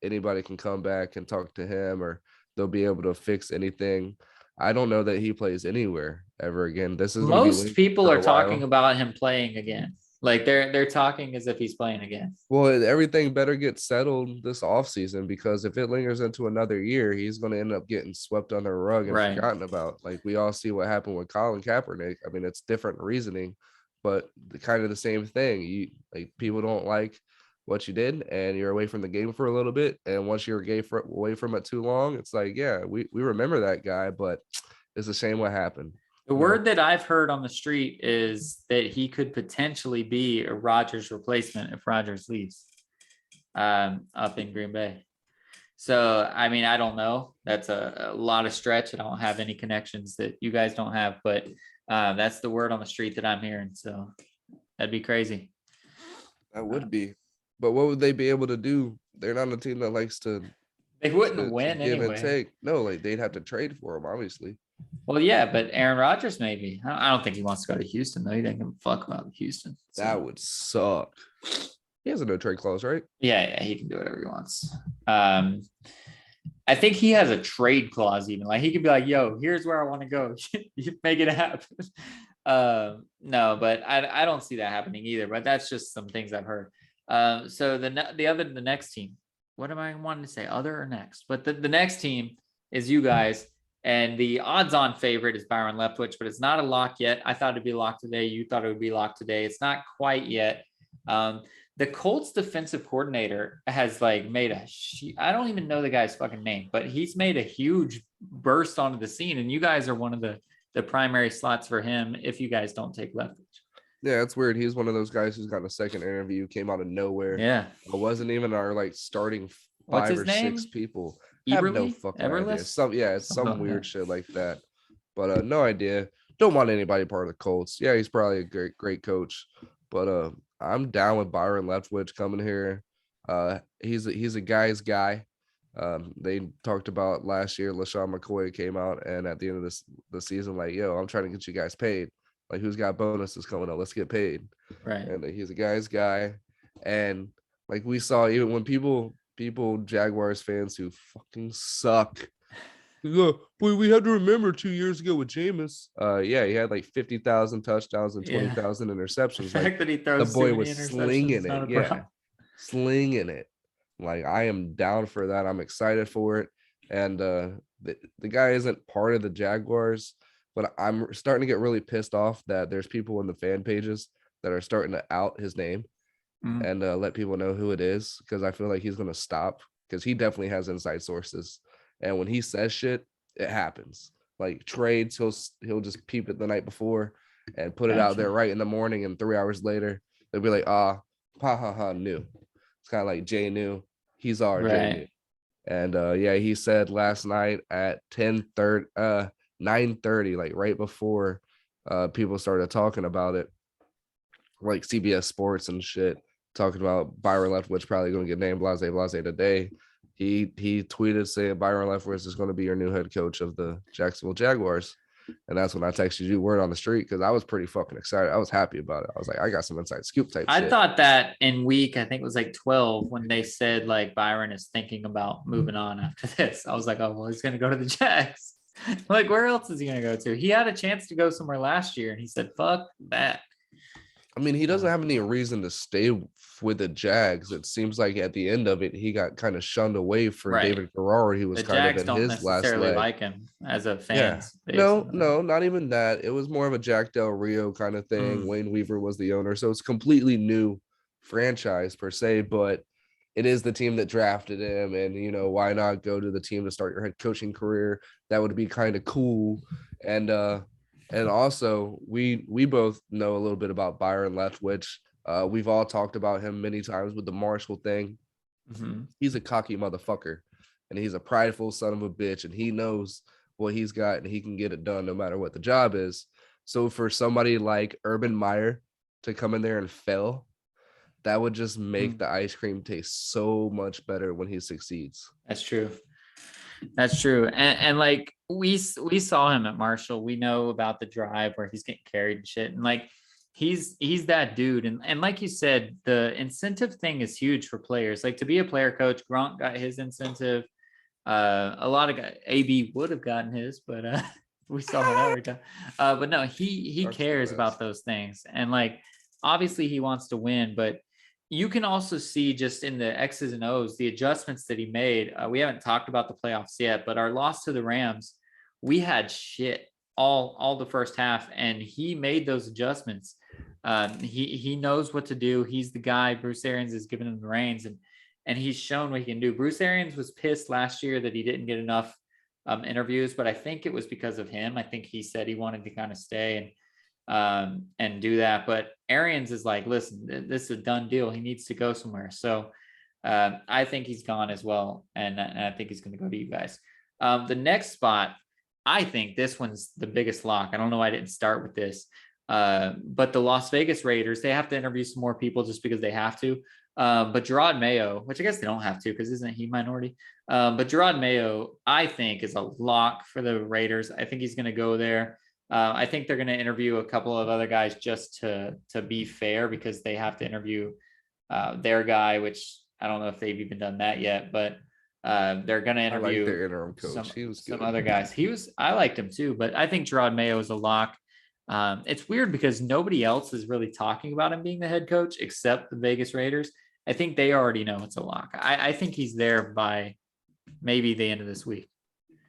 anybody can come back and talk to him, or they'll be able to fix anything. I don't know that he plays anywhere ever again. Most people are talking about him playing again. Like they're talking as if he's playing again. Well, everything better get settled this offseason, because if it lingers into another year, he's going to end up getting swept under a rug and forgotten about. Like, we all see what happened with Colin Kaepernick. I mean, it's different reasoning, but kind of the same thing. People don't like what you did, and you're away from the game for a little bit. And once you're away from it too long, it's like, yeah, we remember that guy, but it's a shame what happened. The word that I've heard on the street is that he could potentially be a Rodgers replacement if Rodgers leaves up in Green Bay. So, I mean, I don't know. That's a lot of stretch. I don't have any connections that you guys don't have, but that's the word on the street that I'm hearing. So that'd be crazy. That would be. But what would they be able to do? They're not a team that likes to They wouldn't to win give and anyway. take. No, like they'd have to trade for him, obviously. Well, yeah, but Aaron Rodgers maybe. I don't think he wants to go to Houston though. He doesn't give a fuck about Houston. That So would suck. He has a no trade clause, right? yeah, he can do whatever he wants. I think he has a trade clause even. Like he could be like, "Yo, here's where I want to go. You make it happen." No, but I don't see that happening either. But that's just some things I've heard. So the next team. What am I wanting to say? Other or next? But the next team is you guys, and the odds-on favorite is Byron Leftwich, but it's not a lock yet. I thought it'd be locked today. You thought it would be locked today. It's not quite yet. The Colts defensive coordinator has like made I don't even know the guy's fucking name, but he's made a huge burst onto the scene, and you guys are one of the primary slots for him if you guys don't take Leftwich. Yeah, it's weird. He's one of those guys who's got a second interview, came out of nowhere. Yeah. It wasn't even our like starting What's 5 his or name? 6 people. Eberle? Have no fucking idea. It's some weird shit like that. But no idea. Don't want anybody part of the Colts. Yeah, he's probably a great coach. But I'm down with Byron Leftwich coming here. He's a guy's guy. They talked about last year, LaShawn McCoy came out and at the end of the season, like, yo, I'm trying to get you guys paid. Like, who's got bonuses coming up? Let's get paid. Right. And he's a guy's guy. And like we saw, even when people, Jaguars fans who fucking suck. We had to remember 2 years ago with Jameis. Yeah, he had like 50,000 touchdowns and 20,000 interceptions. The fact that he throws the boy was slinging it. Yeah, slinging it. Like, I am down for that. I'm excited for it. And the guy isn't part of the Jaguars, but I'm starting to get really pissed off that there's people in the fan pages that are starting to out his name and let people know who it is, because I feel like he's going to stop, because he definitely has inside sources. And when he says shit, it happens. Like trades, he'll just peep it the night before and put it out there right in the morning, and 3 hours later they'll be like, new. It's kind of like Jay New. He's our Jay New. And yeah, he said last night at 9:30, like right before people started talking about it, like CBS Sports and shit, talking about Byron Leftwich probably going to get named blase today. He tweeted saying Byron Leftwich is going to be your new head coach of the Jacksonville Jaguars. And that's when I texted you word on the street, because I was pretty fucking excited. I was happy about it. I was like, I got some inside scoop type shit. I thought that in week, I think it was like 12, when they said like Byron is thinking about moving on after this. I was like, oh, well, he's going to go to the Jags. Like, where else is he going to go to? He had a chance to go somewhere last year, and he said, fuck that. I mean, he doesn't have any reason to stay with the Jags. It seems like at the end of it, he got kind of shunned away for David Garrard. He was kind of in his last leg. Like him as a fan. Yeah. No, not even that. It was more of a Jack Del Rio kind of thing. Wayne Weaver was the owner, so it's completely new franchise per se, but it is the team that drafted him, and why not go to the team to start your head coaching career? That would be kind of cool. And also, we both know a little bit about Byron Leftwich. We've all talked about him many times with the Marshall thing. He's a cocky motherfucker, and he's a prideful son of a bitch, and he knows what he's got, and he can get it done no matter what the job is. So for somebody like Urban Meyer to come in there and fail, that would just make the ice cream taste so much better when he succeeds. That's true. That's true. And like we saw him at Marshall. We know about the drive where he's getting carried and shit. And like he's that dude. And like you said, the incentive thing is huge for players. Like to be a player coach, Gronk got his incentive. A lot of guys, AB would have gotten his, but we saw that every time. But no, he cares about those things. And like obviously he wants to win, but you can also see just in the X's and O's, the adjustments that he made. We haven't talked about the playoffs yet, but our loss to the Rams, we had shit all the first half, and he made those adjustments. He knows what to do. He's the guy. Bruce Arians is giving him the reins, and he's shown what he can do. Bruce Arians was pissed last year that he didn't get enough interviews, but I think it was because of him. I think he said he wanted to kind of stay and do that. But Arians is like, listen, this is a done deal. He needs to go somewhere. So I think he's gone as well. And I think he's going to go to you guys. The next spot, I think this one's the biggest lock. I don't know why I didn't start with this. But the Las Vegas Raiders, they have to interview some more people just because they have to. But Gerard Mayo, which I guess they don't have to because isn't he minority? But Gerard Mayo, I think, is a lock for the Raiders. I think he's going to go there. I think they're going to interview a couple of other guys just to be fair because they have to interview their guy, which I don't know if they've even done that yet, but they're going to interview their interim coach. He was some other guys. I liked him too, but I think Gerard Mayo is a lock. It's weird because nobody else is really talking about him being the head coach except the Vegas Raiders. I think they already know it's a lock. I think he's there by maybe the end of this week.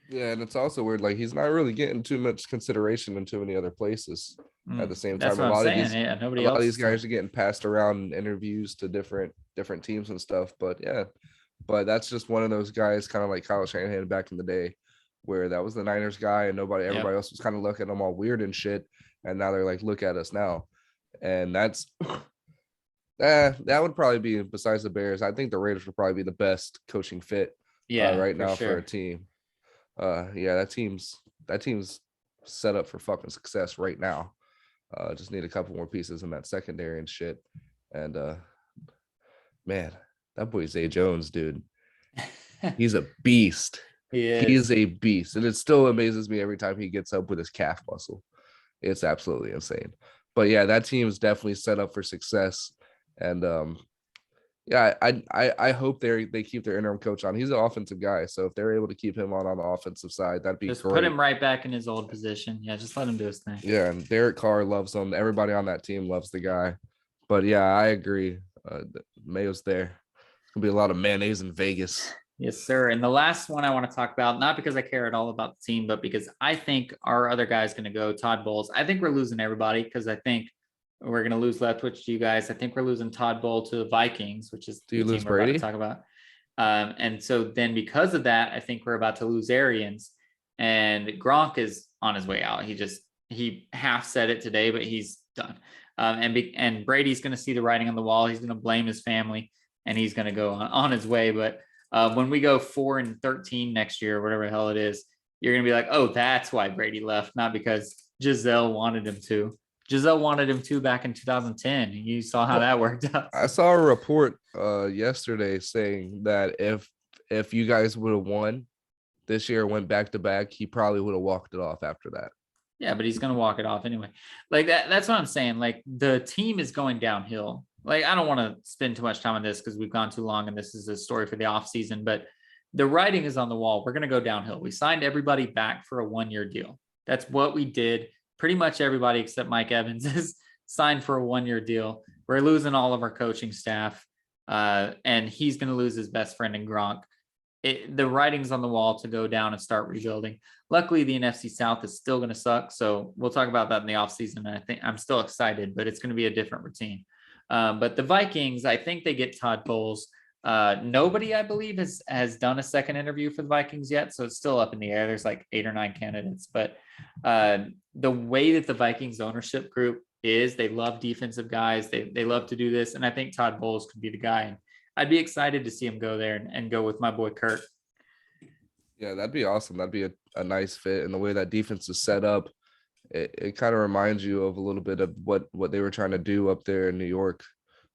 Yeah, and it's also weird. Like he's not really getting too much consideration in too many other places at the same time. That's what I'm saying. A lot of these guys are getting passed around in interviews to different teams and stuff. But yeah, that's just one of those guys, kind of like Kyle Shanahan back in the day, where that was the Niners guy and everybody else was kind of looking at him all weird and shit. And now they're like, look at us now. And that's that would probably be, besides the Bears, I think the Raiders would probably be the best coaching fit right now for a team. That team's set up for fucking success right now. Just need a couple more pieces in that secondary and shit. And man, that boy Zay Jones, dude. He's a beast. He is a beast. And it still amazes me every time he gets up with his calf muscle. It's absolutely insane. But yeah, that team is definitely set up for success. And I hope they keep their interim coach on. He's an offensive guy, so if they're able to keep him on the offensive side, that'd be just great. Put him right back in his old position. Yeah, just let him do his thing. Yeah, and Derek Carr loves him. Everybody on that team loves the guy. But yeah, I agree. Mayo's there. It's gonna be a lot of mayonnaise in Vegas. Yes, sir. And the last one I want to talk about, not because I care at all about the team, but because I think our other guy's going to go, Todd Bowles. I think we're losing everybody because I think we're going to lose Leftwich to you guys. I think we're losing Todd Bowles to the Vikings, which is the team we're about to talk about. And so then because of that, I think we're about to lose Arians. And Gronk is on his way out. He half said it today, but he's done. And Brady's going to see the writing on the wall. He's going to blame his family, and he's going to go on his way. But when we go 4-13 next year, whatever the hell it is, you're going to be like, oh, that's why Brady left, not because Giselle wanted him to. Giselle wanted him to back in 2010. You saw how that worked out. I saw a report yesterday saying that if you guys would have won this year, went back to back, he probably would have walked it off after that. Yeah, but he's going to walk it off anyway. Like that's what I'm saying. Like the team is going downhill. Like, I don't want to spend too much time on this because we've gone too long and this is a story for the off season, but the writing is on the wall. We're going to go downhill. We signed everybody back for a 1-year deal. That's what we did. Pretty much everybody except Mike Evans is signed for a 1-year deal. We're losing all of our coaching staff, and he's going to lose his best friend in Gronk. The writing's on the wall to go down and start rebuilding. Luckily, the NFC South is still going to suck. So we'll talk about that in the offseason. And I think I'm still excited, but it's going to be a different routine. But the Vikings, I think they get Todd Bowles. Nobody, I believe, has done a second interview for the Vikings yet. So it's still up in the air. There's like 8 or 9 candidates. But the way that the Vikings ownership group is, they love defensive guys. They love to do this. And I think Todd Bowles could be the guy. And I'd be excited to see him go there and go with my boy Kirk. Yeah, that'd be awesome. That'd be a nice fit. And the way that defense is set up, it kind of reminds you of a little bit of what they were trying to do up there in New York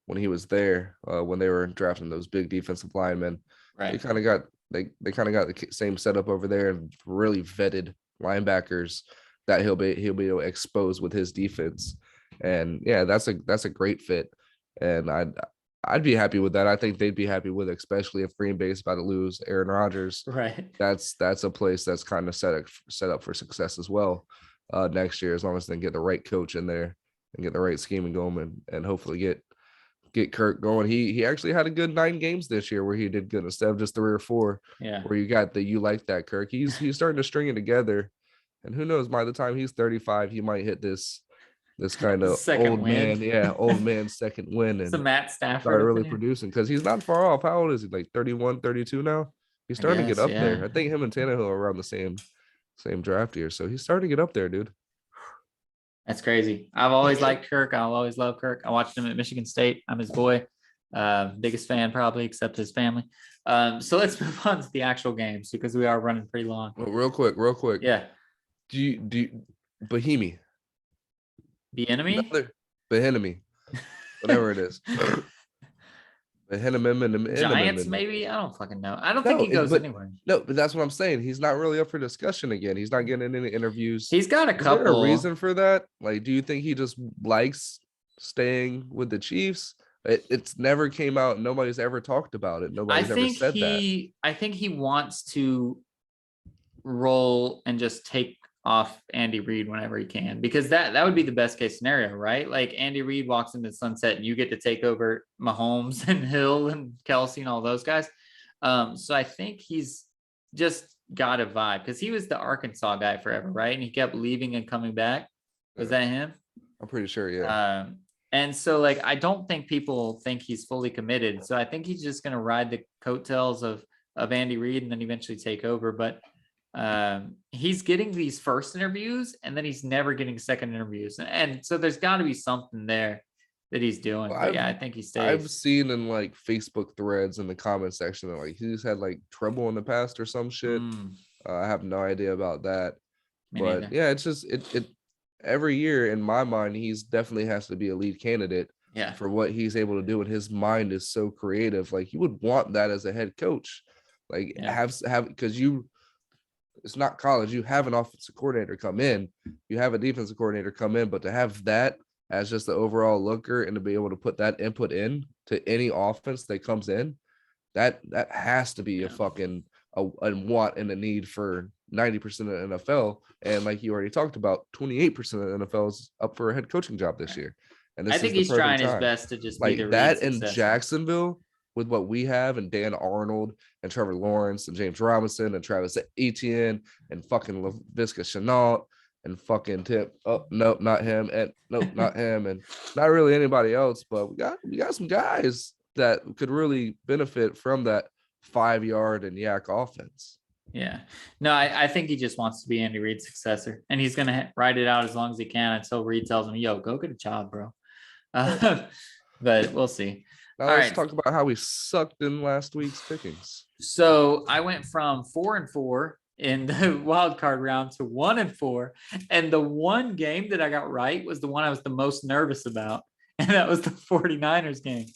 when he was there, when they were drafting those big defensive linemen. Right. They kind of got the same setup over there and really vetted linebackers that he'll be able to expose with his defense. And yeah, that's a great fit. And I'd be happy with that. I think they'd be happy with it, especially if Green Bay's about to lose Aaron Rodgers. Right. That's a place that's kind of set up for success as well next year, as long as they get the right coach in there and get the right scheme and going and hopefully get Kirk going. He actually had a good 9 games this year where he did good instead of just 3 or 4. Yeah. Where you like that Kirk. He's starting to string it together. And who knows, by the time he's 35, he might hit this kind of old man second win and Matt Stafford start really producing, because he's not far off. How old is he? Like 31, 32 now? He's starting to get up there. I think him and Tannehill are around the same draft year. So he's starting to get up there, dude. That's crazy. I've always liked Kirk. I'll always love Kirk. I watched him at Michigan State. I'm his boy. Biggest fan probably, except his family. So let's move on to the actual games because we are running pretty long. Well, real quick. Yeah. Do you Bohemi? The enemy? The enemy, whatever it is. Giants, maybe? I don't fucking know. I don't think No, he goes but anywhere. no, but that's what I'm saying. He's not really up for discussion again. He's not getting any interviews. He's got a Is there a couple. reason for that? Like, do you think he just likes staying with the Chiefs? It's never came out. Nobody's ever talked about it. Nobody's ever said that. I think he wants to roll and just take off Andy Reid whenever he can, because that would be the best case scenario, right? Like Andy Reid walks into the sunset and you get to take over Mahomes and Hill and Kelsey and all those guys. So I think he's just got a vibe, because he was the Arkansas guy forever, right? And he kept leaving and coming back. Was that him? I'm pretty sure, yeah. And so, like, I don't think people think he's fully committed. So I think he's just going to ride the coattails of Andy Reid and then eventually take over. But he's getting these first interviews and then he's never getting second interviews. And so there's got to be something there that he's doing. Well, yeah, I think he stays. I've seen in like Facebook threads in the comment section that like he's had like trouble in the past or some shit. I have no idea about that. But yeah, it's just it every year in my mind, he's definitely has to be a lead candidate for what he's able to do. And his mind is so creative. Like you would want that as a head coach. Like have because it's not college. You have an offensive coordinator come in, you have a defensive coordinator come in, but to have that as just the overall looker and to be able to put that input in to any offense that comes in, that has to be a fucking a want and a need for 90% of the NFL. And like you already talked about, 28% of the NFL is up for a head coaching job this year. And this I think he's trying his best to just like be the that in Jacksonville with what we have, and Dan Arnold and Trevor Lawrence and James Robinson and Travis Etienne and fucking Laviska Shenault and fucking Tip. Oh, nope, not him. And nope, not him. And not really anybody else, but we got some guys that could really benefit from that 5-yard and yak offense. Yeah. No, I think he just wants to be Andy Reid's successor, and he's going to ride it out as long as he can until Reid tells him, yo, go get a job, bro. But we'll see. Now let's talk about how we sucked in last week's pickings. So I went from 4-4 in the wild card round to 1-4. And the one game that I got right was the one I was the most nervous about. And that was the 49ers game.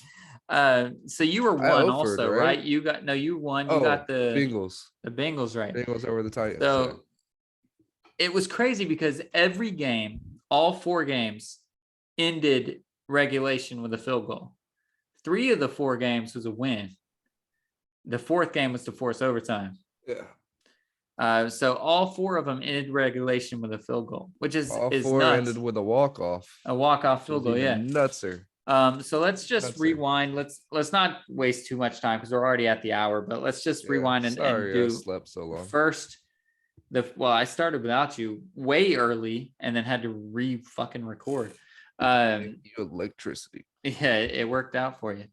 So you were one also, right? You won. You got the Bengals. The Bengals, right? Bengals over the Titans. So it was crazy because every game, all 4 games, ended regulation with a field goal. 3 of the 4 games was a win. The 4th game was to force overtime. Yeah. So all 4 of them ended regulation with a field goal, which is all 4 nuts. ended with a walk-off. A walk-off field goal, yeah. Nutser. So let's just rewind. Let's not waste too much time because we're already at the hour, but let's just rewind and do I slept so long. First. I started without you way early and then had to fucking record. Electricity. Yeah, it worked out for you.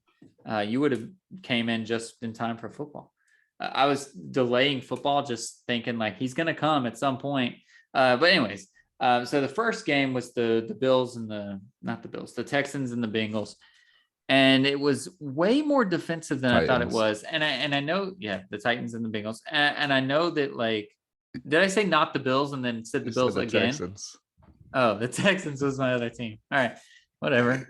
You would have came in just in time for football. I was delaying football, just thinking like he's gonna come at some point. But anyways, so the first game was the Bills and the Texans and the Bengals, and it was way more defensive than I thought it was. And I know, the Titans and the Bengals, and I know that like, did I say not the Bills and then said the Bills again? Texans. Oh, the Texans was my other team. All right, whatever.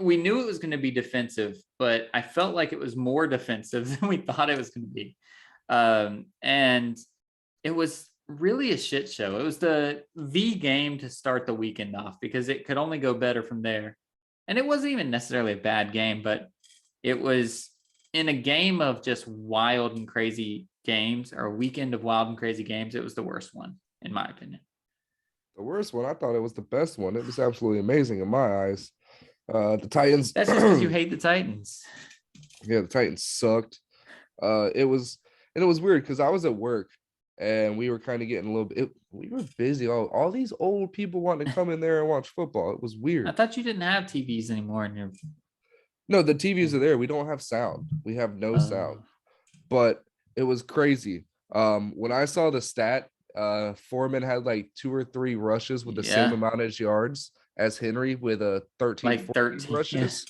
We knew it was going to be defensive, but I felt like it was more defensive than we thought it was going to be. And it was really a shit show. It was the game to start the weekend off because it could only go better from there. And it wasn't even necessarily a bad game, but it was in a game of just wild and crazy games, or a weekend of wild and crazy games. It was the worst one, in my opinion. The worst one? I thought it was the best one. It was absolutely amazing in my eyes. The Titans. That's just because you hate the Titans. Yeah, the Titans sucked. It was weird because I was at work and we were kind of getting a little bit. We were busy. All these old people wanting to come in there and watch football. It was weird. I thought you didn't have TVs anymore in your. No, the TVs are there. We don't have sound. We have no sound. But it was crazy. When I saw the stat, Foreman had like 2 or 3 rushes with the same amount of yards as Henry with a 13 rushes.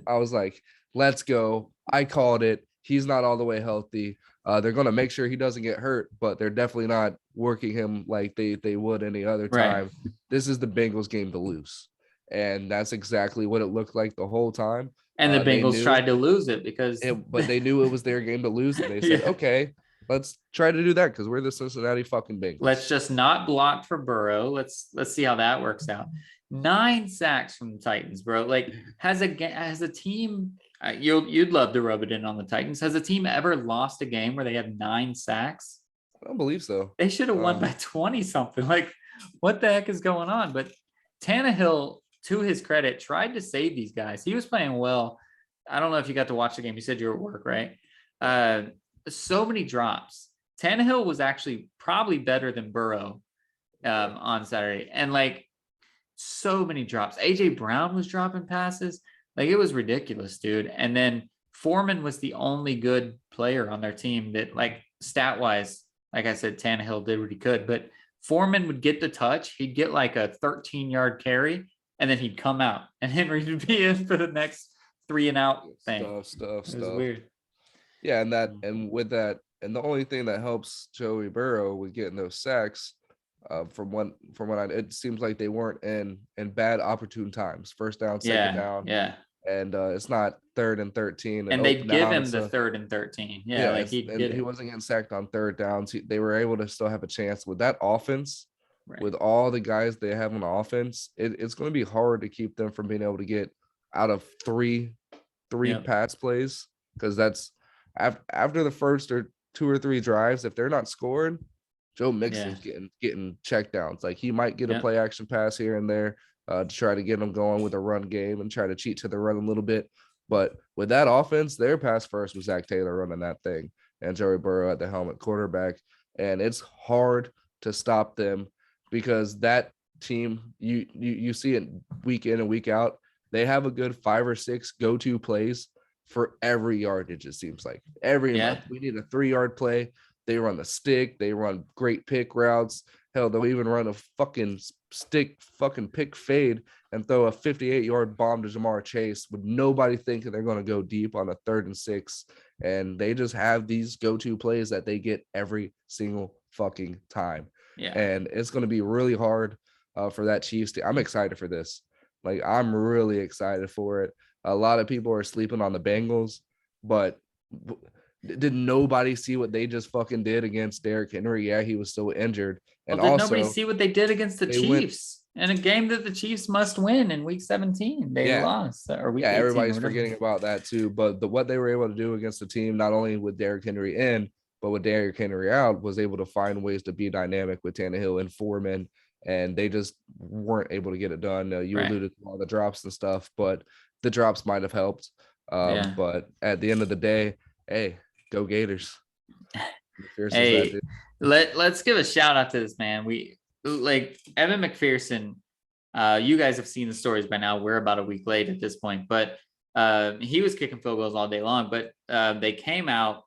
I was like, let's go. I called it. He's not all the way healthy. They're going to make sure he doesn't get hurt, but they're definitely not working him like they would any other time. Right. This is the Bengals game to lose. And that's exactly what it looked like the whole time. And the They Bengals knew tried to lose it because but they knew it was their game to lose. And they said, Yeah. okay, let's try to do that because we're the Cincinnati fucking Bengals. Let's just not block for Burrow. Let's see how that works out. 9 sacks from the Titans, bro. Like, has a team, you'd love to rub it in on the Titans. Has a team ever lost a game where they have 9 sacks? I don't believe so. They should have won by 20 something. Like, what the heck is going on? But Tannehill, to his credit, tried to save these guys. He was playing well. I don't know if you got to watch the game. You said you were at work, right? So many drops. Tannehill was actually probably better than Burrow on Saturday. And like, so many drops. AJ Brown was dropping passes. Like, it was ridiculous, dude. And then Foreman was the only good player on their team that, like, stat wise, like I said, Tannehill did what he could, but Foreman would get the touch. He'd get like a 13-yard carry, and then he'd come out, and Henry would be in for the next 3-and-out thing. Stuff. It was weird. Yeah, and with that, and the only thing that helps Joey Burrow with getting those sacks, from what it seems like they weren't in bad opportune times. First down, second down. Yeah. And it's not 3rd and 13. And they'd give him the 3rd and 13. Yeah, like he wasn't getting sacked on 3rd downs. They were able to still have a chance with that offense. Right. With all the guys they have on the offense, it's going to be hard to keep them from being able to get out of three pass plays, because that's after the first or 2 or 3 drives. If they're not scoring, Joe Mixon's getting check downs. Like, he might get a play action pass here and there to try to get them going with a run game and try to cheat to the run a little bit. But with that offense, their pass first was Zach Taylor running that thing and Joey Burrow at the helmet quarterback. And it's hard to stop them because that team, you see it week in and week out. They have a good 5 or 6 go-to plays for every yardage, it seems like. Every month, we need a 3-yard play. They run the stick. They run great pick routes. Hell, they'll even run a fucking stick pick fade and throw a 58-yard bomb to Jamar Chase with nobody thinking they're going to go deep on a 3rd and 6. And they just have these go-to plays that they get every single fucking time. Yeah. And it's going to be really hard for that Chiefs team. I'm excited for this. Like, I'm really excited for it. A lot of people are sleeping on the Bengals, but did nobody see what they just fucking did against Derrick Henry? Yeah, he was still injured. And did also, nobody see what they did against the Chiefs in a game that the Chiefs must win in week 17? They lost. Or week 18, everybody's forgetting about that too. But what they were able to do against the team, not only with Derrick Henry in, but with Derrick Henry out, was able to find ways to be dynamic with Tannehill and Foreman. And they just weren't able to get it done. You alluded to all the drops and stuff, but the drops might have helped. But at the end of the day, hey, go Gators. Hey, let's give a shout out to this man. We like Evan McPherson. You guys have seen the stories by now. We're about a week late at this point, but he was kicking field goals all day long. But they came out,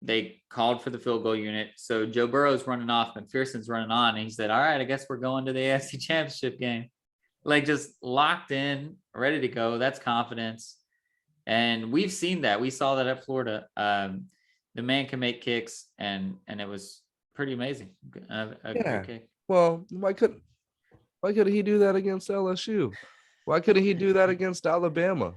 they called for the field goal unit. So Joe Burrow's running off, McPherson's running on, and he said, "All right, I guess we're going to the AFC Championship game." Like, just locked in, ready to go. That's confidence. And we've seen that. We saw that at Florida. The man can make kicks, and it was pretty amazing. Great kick. Well, why couldn't he do that against LSU? Why couldn't he do that against Alabama?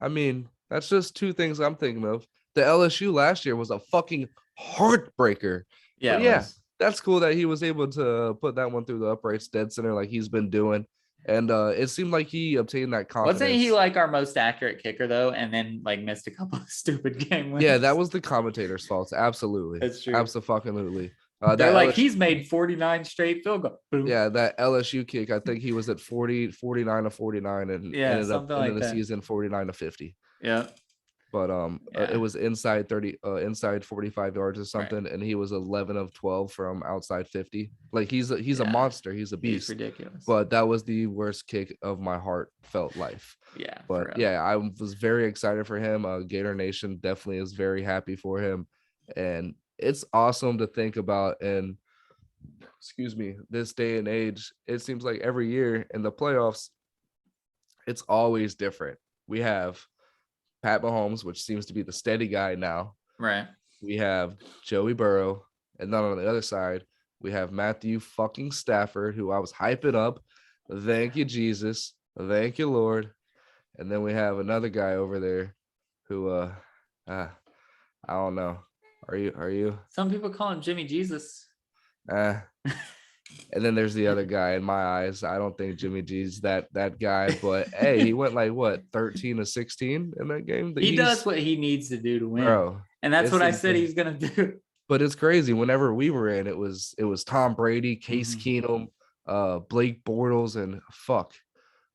I mean, that's just 2 things I'm thinking of. The LSU last year was a fucking heartbreaker. Yeah, that's cool that he was able to put that one through the uprights dead center like he's been doing. And it seemed like he obtained that confidence. Wasn't he like our most accurate kicker though, and then like missed a couple of stupid game wins? Yeah, that was the commentator's fault. Absolutely, that's true. Absolutely. They're like, he's made 49 straight field goals. Yeah, that LSU kick. I think he was at 49 to 49, and ended up in the season 49 to 50. Yeah. But it was inside 45 yards or something, and he was 11 of 12 from outside 50. Like, he's a monster, he's a beast. He's ridiculous. But that was the worst kick of my heartfelt life. Yeah. But yeah, I was very excited for him. Gator Nation definitely is very happy for him, and it's awesome to think about. And this day and age, it seems like every year in the playoffs, it's always different. We have Pat Mahomes, which seems to be the steady guy now. Right. we have Joey Burrow, and then on the other side, we have Matthew fucking Stafford, who I was hyping up. Thank you, Jesus. Thank you, Lord. And then we have another guy over there who I don't know. Are you? Some people call him Jimmy Jesus. Uh and then there's the other guy in my eyes. I don't think Jimmy G's that guy, but hey, he went like what 13 to 16 in that game. He does what he needs to do to win. Bro, and that's what I said insane. he's gonna do. But it's crazy. Whenever we were in, it was Tom Brady, Case Keenum, Blake Bortles, and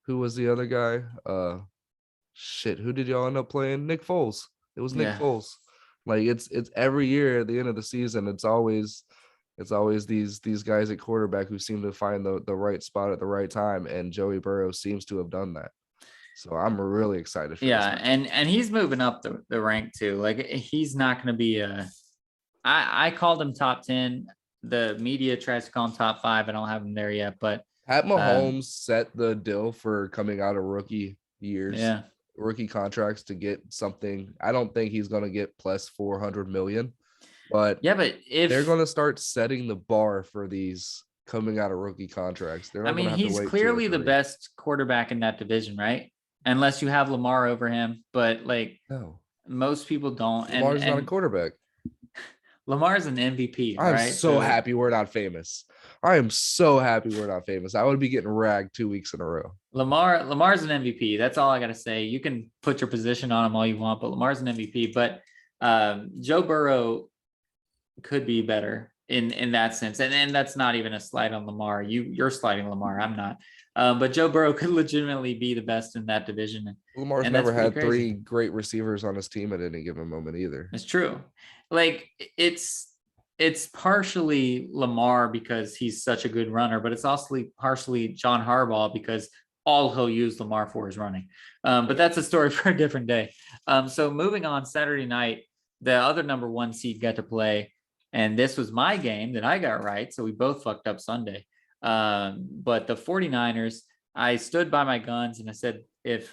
who was the other guy? Shit, who did y'all end up playing? Nick Foles. It was Nick Foles. Like it's every year at the end of the season, it's always these guys at quarterback who seem to find the right spot at the right time, and Joey Burrow seems to have done that. So I'm really excited for this match. and he's moving up the rank too. Like he's not going to be I called him top 10. The media tries to call him top 5. I don't have him there yet, but Pat Mahomes set the deal for coming out of rookie years, rookie contracts to get something. I don't think he's going to get plus 400 million, but if they're going to start setting the bar for these coming out of rookie contracts, they're not going to have to wait. He's clearly the best quarterback in that division, right? Unless you have Lamar over him, but like most people don't. Lamar's not a quarterback. Lamar's an MVP. I'm so happy we're not famous. I am so happy we're not famous. I would be getting ragged 2 weeks in a row. Lamar's an MVP. That's all I got to say. You can put your position on him all you want, but Lamar's an MVP. But Joe Burrow could be better in that sense. And that's not even a slight on Lamar. You're sliding Lamar. I'm not. But Joe Burrow could legitimately be the best in that division. Lamar's never had 3 great receivers on his team at any given moment either. It's true. Like it's partially Lamar because he's such a good runner, but it's also partially John Harbaugh because all he'll use Lamar for is running. But that's a story for a different day. So moving on, Saturday night, the other number 1 seed got to play. And this was my game that I got right. So we both fucked up Sunday. But the 49ers, I stood by my guns and I said, if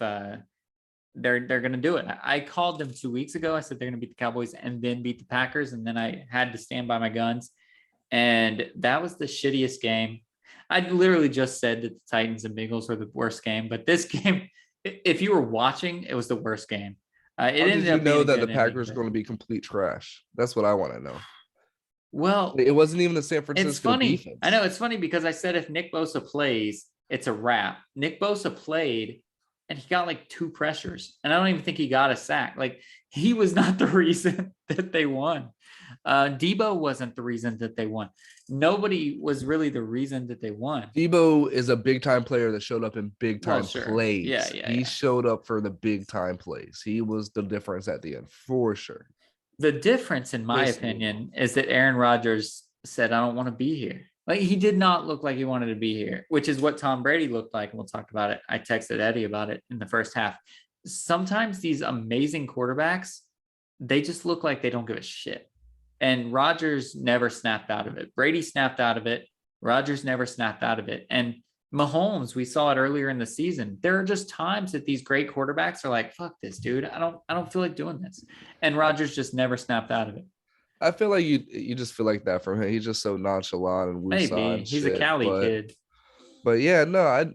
they're going to do it. I called them 2 weeks ago. I said they're going to beat the Cowboys and then beat the Packers. And then I had to stand by my guns. And that was the shittiest game. I literally just said that the Titans and Bengals were the worst game. But this game, if you were watching, it was the worst game. How did you know that the Packers are going to be complete trash? That's what I want to know. Well, it wasn't even the San Francisco it's funny. defense. I know it's funny because I said if Nick Bosa plays, it's a wrap. Nick Bosa played and he got like 2 pressures. And I don't even think he got a sack. Like he was not the reason that they won. Debo wasn't the reason that they won. Nobody was really the reason that they won. Debo is a big time player that showed up in big time plays. He showed up for the big time plays. He was the difference at the end for sure. The difference, in my opinion, is that Aaron Rodgers said, I don't want to be here. Like he did not look like he wanted to be here, which is what Tom Brady looked like. And we'll talk about it. I texted Eddie about it in the first half. Sometimes these amazing quarterbacks, they just look like they don't give a shit. And Rodgers never snapped out of it. Brady snapped out of it. Rodgers never snapped out of it. And Mahomes, we saw it earlier in the season. There are just times that these great quarterbacks are like, fuck this, dude. I don't feel like doing this. And Rodgers just never snapped out of it. I feel like you just feel like that from him. He's just so nonchalant and woosah. Maybe he's a Cali kid. But yeah, no,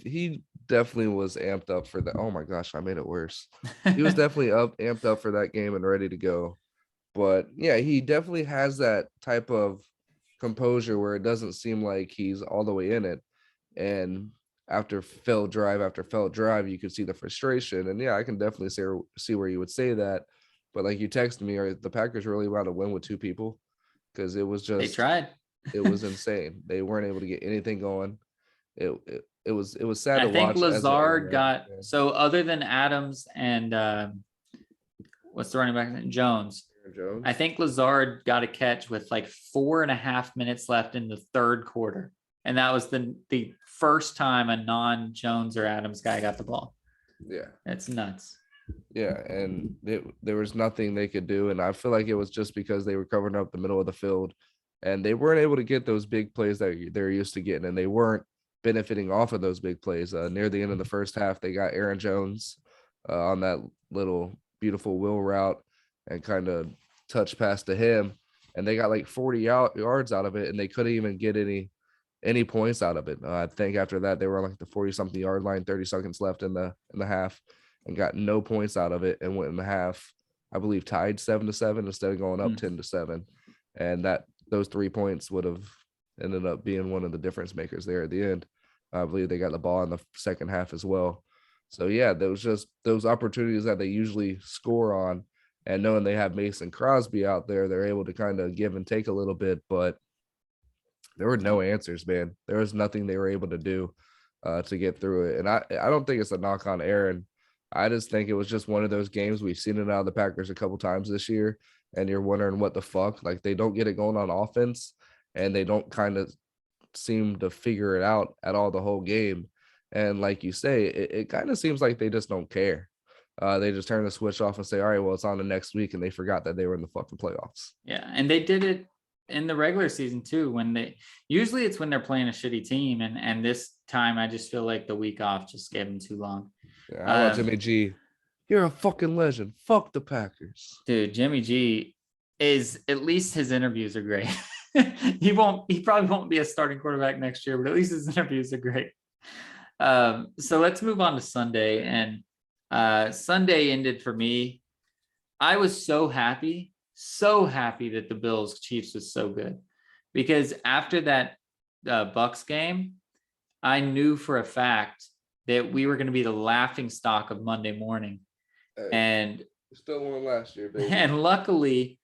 he definitely was amped up for that. Oh my gosh, I made it worse. He was definitely amped up for that game and ready to go. But yeah, he definitely has that type of composure where it doesn't seem like he's all the way in it. And after failed drive after failed drive, you could see the frustration. And yeah, I can definitely see where you would say that. But like you texted me, are the Packers really about to win with 2 people? Because it was just they tried. It was insane. They weren't able to get anything going. It was sad to watch. I think Lazard got so other than Adams and what's the running back? Jones. I think Lazard got a catch with like 4.5 minutes left in the 3rd quarter. And that was the first time a non-Jones or Adams guy got the ball. Yeah. That's nuts. Yeah, and there was nothing they could do. And I feel like it was just because they were covering up the middle of the field and they weren't able to get those big plays that they're used to getting. And they weren't benefiting off of those big plays. Near the end of the first half, they got Aaron Jones on that little beautiful wheel route and kind of touch pass to him, and they got like 40 yards out of it, and they couldn't even get any points out of it. I think after that they were on like the 40-something yard line, 30 seconds left in the half, and got no points out of it, and went in the half, I believe, tied 7-7 instead of going up 10-7, and that those 3 points would have ended up being one of the difference makers there at the end. I believe they got the ball in the second half as well. So yeah, there was just those opportunities that they usually score on, and knowing they have Mason Crosby out there, they're able to kind of give and take a little bit, but there were no answers, man. There was nothing they were able to do to get through it. And I don't think it's a knock on Aaron. I just think it was just one of those games. We've seen it out of the Packers a couple times this year, and you're wondering what the fuck. Like, they don't get it going on offense, and they don't kind of seem to figure it out at all the whole game. And like you say, it kind of seems like they just don't care. They just turn the switch off and say, all right, well, it's on the next week, and they forgot that they were in the fucking playoffs. Yeah, and they did it in the regular season too, when they usually it's when they're playing a shitty team, and this time I just feel like the week off just gave them too long. Yeah, I want Jimmy G. You're a fucking legend. Fuck the Packers. Dude, Jimmy G is, at least his interviews are great. He probably won't be a starting quarterback next year, but at least his interviews are great. So let's move on to Sunday. And Sunday ended for me. I was so happy that the Bills Chiefs was so good, because after that Bucks game, I knew for a fact that we were going to be the laughing stock of Monday morning. Hey, and still won last year, baby. And luckily,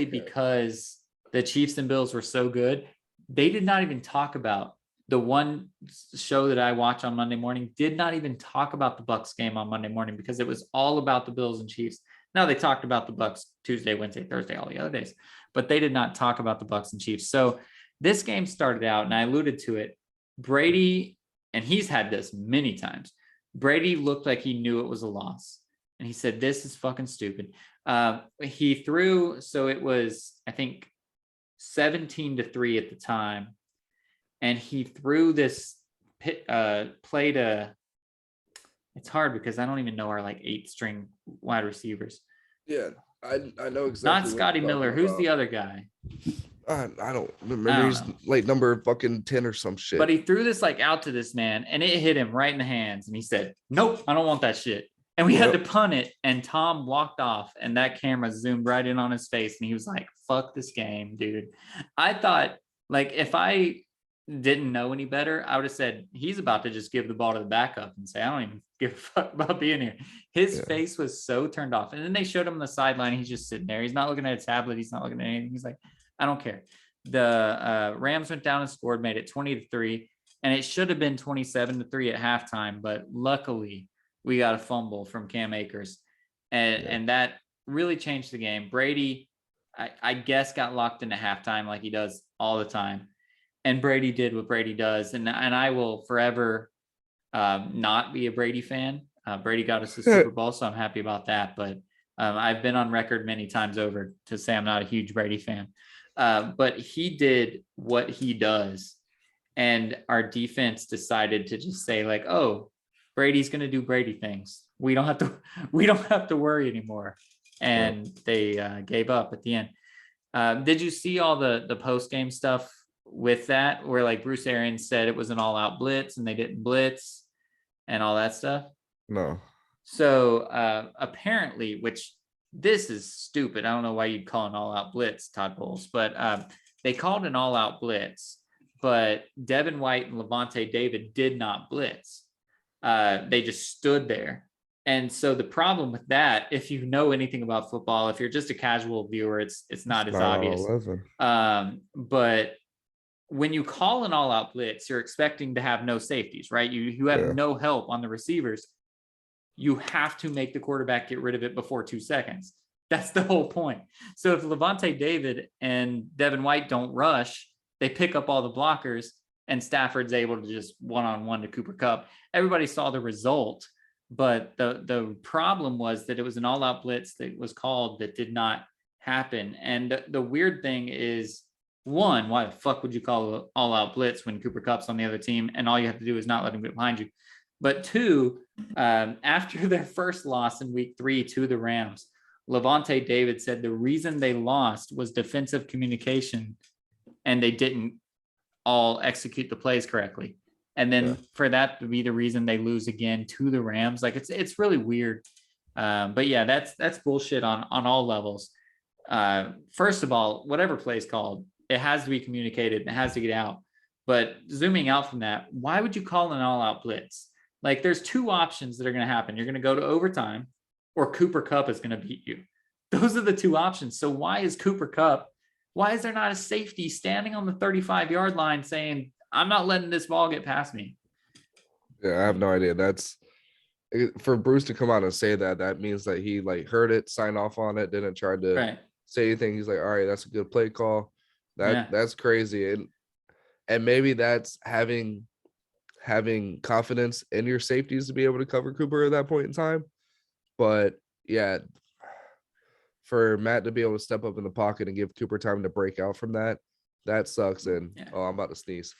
because the Chiefs and Bills were so good, they did not even talk about the one show that I watch on Monday morning, did not even talk about the Bucks game on Monday morning, because it was all about the Bills and Chiefs. Now, they talked about the Bucks Tuesday, Wednesday, Thursday, all the other days, but they did not talk about the Bucks and Chiefs. So this game started out, and I alluded to it, Brady, and he's had this many times, Brady looked like he knew it was a loss. And he said, this is fucking stupid. He threw, so it was, I think, 17-3 at the time. And he threw this play to, it's hard because I don't even know our like 8-string wide receivers. Yeah, I know exactly. Not Scotty Miller. Who's the other guy? I don't remember. He's like number fucking 10 or some shit. But he threw this like out to this man, and it hit him right in the hands. And he said, nope, I don't want that shit. And we had to punt it, and Tom walked off, and that camera zoomed right in on his face, and he was like, fuck this game, dude. I thought, like, if I didn't know any better, I would have said, he's about to just give the ball to the backup and say, I don't even give a fuck about being here. His face was so turned off. And then they showed him on the sideline. He's just sitting there. He's not looking at a tablet. He's not looking at anything. He's like, I don't care. The Rams went down and scored, made it 20-3, and it should have been 27-3 at halftime, but luckily we got a fumble from Cam Akers, and that really changed the game. Brady, I guess, got locked into halftime like he does all the time, and Brady did what Brady does, and I will forever not be a Brady fan. Brady got us the Super Bowl, so I'm happy about that, but I've been on record many times over to say I'm not a huge Brady fan. But he did what he does, and our defense decided to just say, like, oh, Brady's going to do Brady things. We don't have to worry anymore. And they gave up at the end. Did you see all the post-game stuff with that, where like Bruce Arians said it was an all-out blitz and they didn't blitz and all that stuff? No. So apparently, which this is stupid. I don't know why you'd call an all-out blitz, Todd Bowles, but they called an all-out blitz, but Devin White and Levante David did not blitz. They just stood there. And so the problem with that, if you know anything about football, if you're just a casual viewer, it's not as obvious. But when you call an all-out blitz, you're expecting to have no safeties, right? You have no help on the receivers. You have to make the quarterback get rid of it before 2 seconds. That's the whole point. So if Levante David and Devin White don't rush, they pick up all the blockers, and Stafford's able to just one-on-one to Cooper Kupp. Everybody saw the result, but the problem was that it was an all-out blitz that was called that did not happen. And the weird thing is, one, why the fuck would you call an all-out blitz when Cooper Kupp's on the other team and all you have to do is not let him get behind you? But two, after their first loss in week 3 to the Rams, Levante David said the reason they lost was defensive communication and they didn't all execute the plays correctly. And then for that to be the reason they lose again to the Rams, like it's really weird. But yeah, that's bullshit on all levels. First of all, whatever play is called, it has to be communicated. It has to get out. But zooming out from that, why would you call an all-out blitz? Like there's two options that are going to happen. You're going to go to overtime or Cooper Kupp is going to beat you. Those are the two options. So why is there not a safety standing on the 35-yard line saying, I'm not letting this ball get past me? Yeah, I have no idea. That's for Bruce to come out and say that means that he like heard it, signed off on it, didn't try to say anything. He's like, all right, that's a good play call. That's crazy. And maybe that's having confidence in your safeties to be able to cover Cooper at that point in time. But yeah, for Matt to be able to step up in the pocket and give Cooper time to break out from that sucks. And I'm about to sneeze.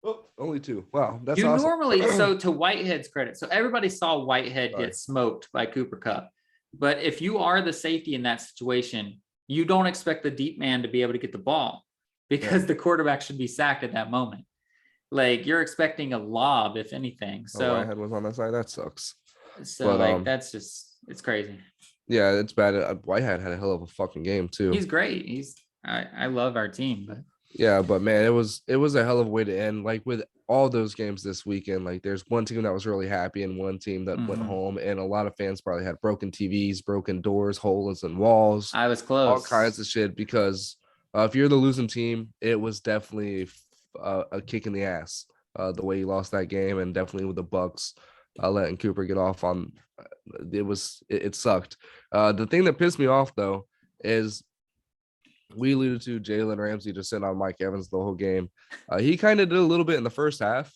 Oh, only two. Wow, that's awesome. Normally, so to Whitehead's credit, so everybody saw Whitehead get smoked by Cooper Kupp. But if you are the safety in that situation, you don't expect the deep man to be able to get the ball because the quarterback should be sacked at that moment. Like you're expecting a lob, if anything. So Whitehead was on that side. That sucks. So but, that's just, it's crazy. Yeah, it's bad. Whitehead had a hell of a fucking game too. He's great. I love our team, but yeah, but man, it was a hell of a way to end. Like with all those games this weekend, like there's one team that was really happy and one team that went home, and a lot of fans probably had broken TVs, broken doors, holes in walls. I was close. All kinds of shit because if you're the losing team, it was definitely a kick in the ass the way he lost that game, and definitely with the Bucks letting Cooper get off on it sucked. The thing that pissed me off though is we alluded to Jalen Ramsey just sitting on Mike Evans the whole game. He kind of did a little bit in the first half,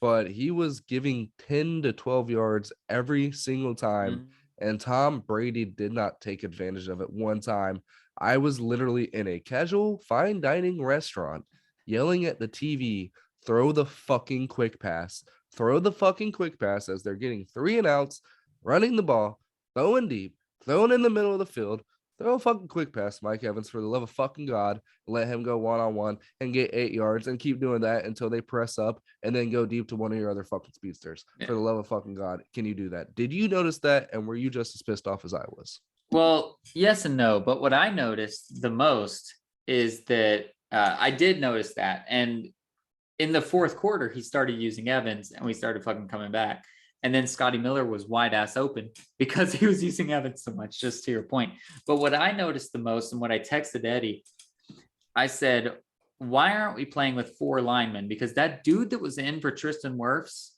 but he was giving 10 to 12 yards every single time. And Tom Brady did not take advantage of it one time. I was literally in a casual fine dining restaurant yelling at the TV, throw the fucking quick pass. Throw the fucking quick pass as they're getting 3 and outs, running the ball, throwing deep, throwing in the middle of the field. Throw a fucking quick pass, Mike Evans, for the love of fucking God. Let him go one-on-one and get 8 yards and keep doing that until they press up and then go deep to one of your other fucking speedsters. Yeah. For the love of fucking God, can you do that? Did you notice that? And were you just as pissed off as I was? Well, yes and no. But what I noticed the most is that I did notice that. And in the fourth quarter, he started using Evans and we started fucking coming back. And then Scotty Miller was wide ass open because he was using Evans so much, just to your point. But what I noticed the most and what I texted Eddie, I said, why aren't we playing with 4 linemen? Because that dude that was in for Tristan Wirfs,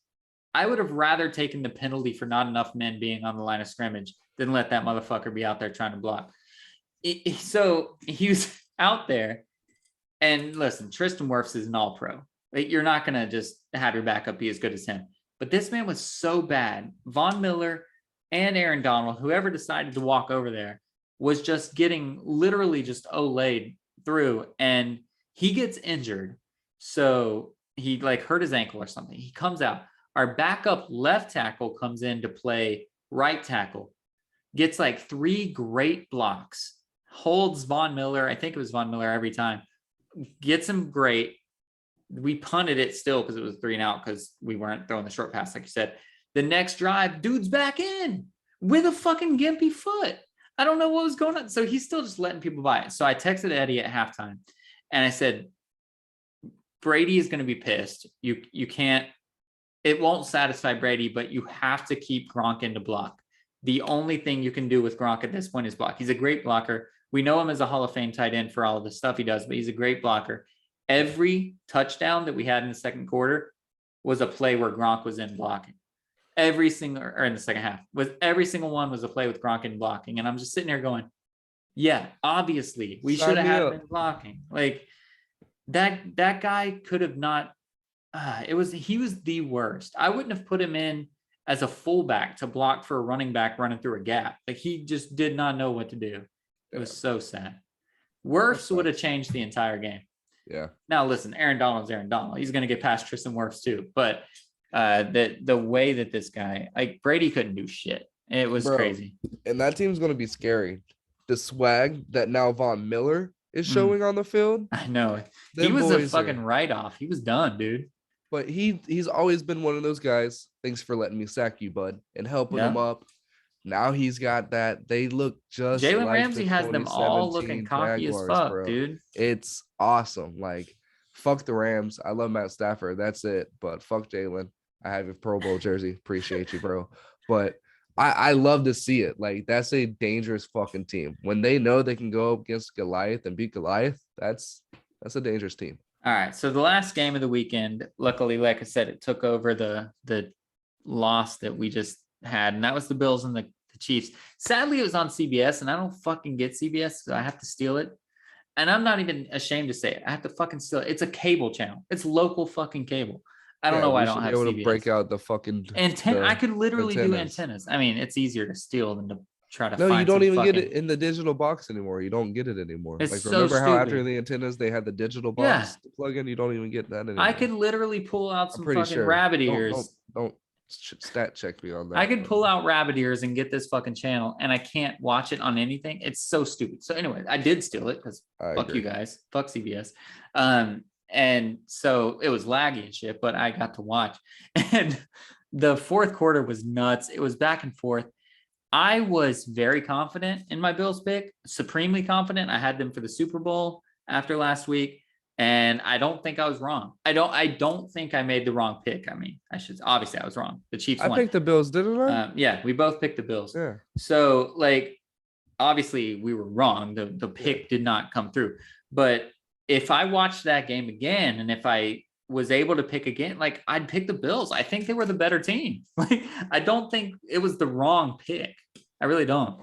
I would have rather taken the penalty for not enough men being on the line of scrimmage than let that motherfucker be out there trying to block. So he was out there. And listen, Tristan Wirfs is an all-pro. Like, you're not going to just have your backup be as good as him. But this man was so bad. Von Miller and Aaron Donald, whoever decided to walk over there, was just getting literally just olayed through. And he gets injured. So he like hurt his ankle or something. He comes out. Our backup left tackle comes in to play right tackle. Gets like 3 great blocks. Holds Von Miller. I think it was Von Miller every time. Gets him great. We punted it still because it was 3 and out because we weren't throwing the short pass, like you said. The next drive, dude's back in with a fucking gimpy foot. I don't know what was going on. So he's still just letting people by it. So I texted Eddie at halftime and I said, Brady is going to be pissed. You can't, it won't satisfy Brady, but you have to keep Gronk in to block. The only thing you can do with Gronk at this point is block. He's a great blocker. We know him as a Hall of Fame tight end for all of the stuff he does, but he's a great blocker. Every touchdown that we had in the second quarter was a play where Gronk was in blocking. Every single, or in the second half, every single one was a play with Gronk in blocking. And I'm just sitting here going, yeah, obviously we should have been blocking. Like that guy could have not, he was the worst. I wouldn't have put him in as a fullback to block for a running back running through a gap. Like he just did not know what to do. It was so sad. Wirfs would have changed the entire game. Yeah. Now listen, Aaron Donald's Aaron Donald. He's going to get past Tristan Wirfs too. But The way that this guy, like Brady couldn't do shit. It was crazy. And that team's going to be scary. The swag that now Von Miller is showing on the field. I know. He was a fucking write-off. He was done, dude. But he's always been one of those guys. Thanks for letting me sack you, bud, and helping him up. Now he's got that. They look just Jalen like Ramsey has them all looking cocky as fuck, bro. Dude. It's awesome. Like, fuck the Rams. I love Matt Stafford. That's it. But fuck Jalen. I have your Pro Bowl jersey. Appreciate you, bro. But I love to see it. Like, that's a dangerous fucking team. When they know they can go up against Goliath and beat Goliath, that's a dangerous team. All right. So the last game of the weekend, luckily, like I said, it took over the loss that we just had, and that was the Bills and the Chiefs. Sadly, it was on CBS, and I don't fucking get CBS, so I have to steal it. And I'm not even ashamed to say it. I have to fucking steal it. It's a cable channel. It's local fucking cable. I don't know why I don't have able CBS. To break out the fucking antenna. I could literally do antennas. I mean, it's easier to steal than to try to. No, you don't even get it in the digital box anymore. You don't get it anymore. It's like, so remember stupid. How after the antennas they had the digital box to plug in? You don't even get that anymore. I could literally pull out some fucking rabbit ears. Don't stat check me on that. I could pull out rabbit ears and get this fucking channel, and I can't watch it on anything. It's so stupid. So anyway, I did steal it because fuck you guys, fuck CBS. And so it was laggy and shit, but I got to watch. And the fourth quarter was nuts. It was back and forth. I was very confident in my Bills pick, supremely confident. I had them for the Super Bowl after last week. And I don't think I was wrong. I don't think I made the wrong pick. I mean, obviously I was wrong. The Chiefs won. I picked the Bills, didn't I? Yeah, we both picked the Bills. Yeah. So like, obviously we were wrong. The pick did not come through. But if I watched that game again, and if I was able to pick again, like, I'd pick the Bills. I think they were the better team. Like, I don't think it was the wrong pick. I really don't.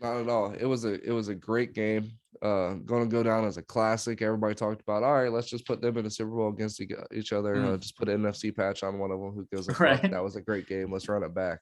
Not at all. It was a great game. Going to go down as a classic. Everybody talked about, all right, let's just put them in the Super Bowl against each other. Just put an NFC patch on one of them. Who goes, right. That was a great game. Let's run it back.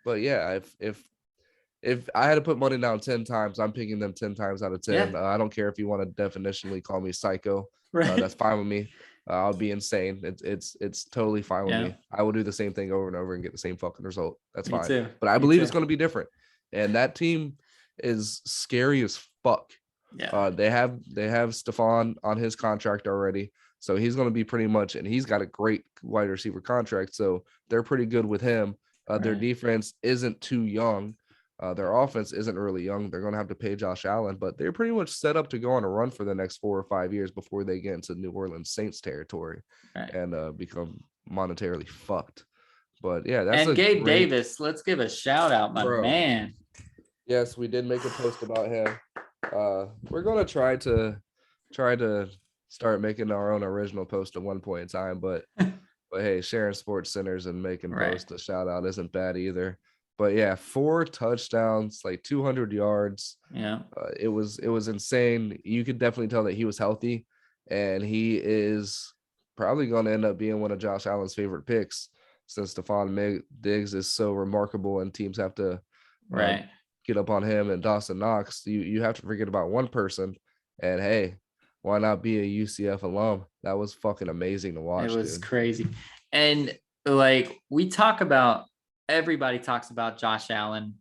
But yeah, if I had to put money down 10 times, I'm picking them 10 times out of 10. Yeah. I don't care if you want to definitionally call me psycho. Right. That's fine with me. I'll be insane. It's totally fine with me. I will do the same thing over and over and get the same fucking result. That's fine. Too. But I believe it's going to be different. And that team is scary as fuck. Yeah. They have Stephon on his contract already. So he's going to be pretty much, and he's got a great wide receiver contract. So they're pretty good with him. Their defense isn't too young. Their offense isn't really young. They're going to have to pay Josh Allen, but they're pretty much set up to go on a run for the next 4 or 5 years before they get into New Orleans Saints territory and become monetarily fucked. But yeah, that's Gabe Davis. Let's give a shout out, my man. Yes, we did make a post about him. We're going to try to start making our own original post at one point in time, but hey, sharing Sports Centers and making post a shout out isn't bad either. But yeah, 4 touchdowns, like 200 yards. Yeah, it was insane. You could definitely tell that he was healthy, and he is probably going to end up being one of Josh Allen's favorite picks, since Stephon Diggs is so remarkable, and teams have to get up on him. And Dawson Knox, you have to forget about one person, and hey, why not be a UCF alum? That was fucking amazing to watch. It was crazy. And like, everybody talks about Josh Allen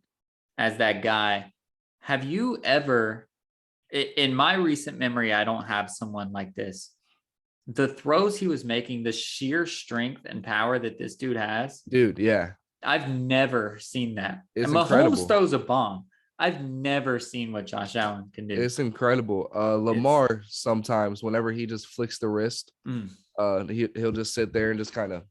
as that guy. Have you ever, in my recent memory, I don't have someone like this. The throws he was making, the sheer strength and power that this dude has. Dude, yeah. I've never seen that. It's Mahomes incredible. Throws a bomb. I've never seen what Josh Allen can do. It's incredible. Lamar, sometimes whenever he just flicks the wrist, he'll just sit there and just kind of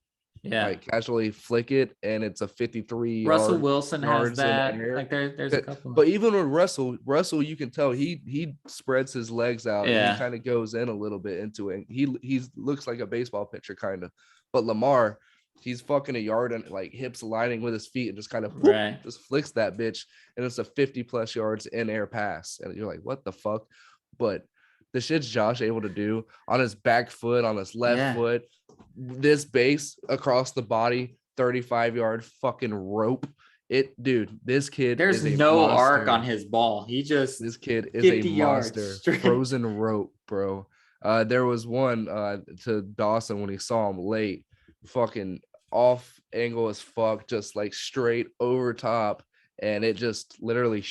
like casually flick it, and it's a 53. Russell Wilson has that. Like there's a couple. But even with Russell, you can tell he spreads his legs out and he kind of goes in a little bit into it. He looks like a baseball pitcher kind of. But Lamar, he's fucking a yard and like hips aligning with his feet and just kind of just flicks that bitch, and it's a 50+ yards in air pass, and you're like, what the fuck? But the shit's Josh able to do on his back foot, on his left foot, this base across the body, 35-yard fucking rope. This kid. There's is no monster. Arc on his ball. This kid is a monster. Frozen rope, bro. There was one to Dawson when he saw him late. Fucking off angle as fuck, just like straight over top, and it just literally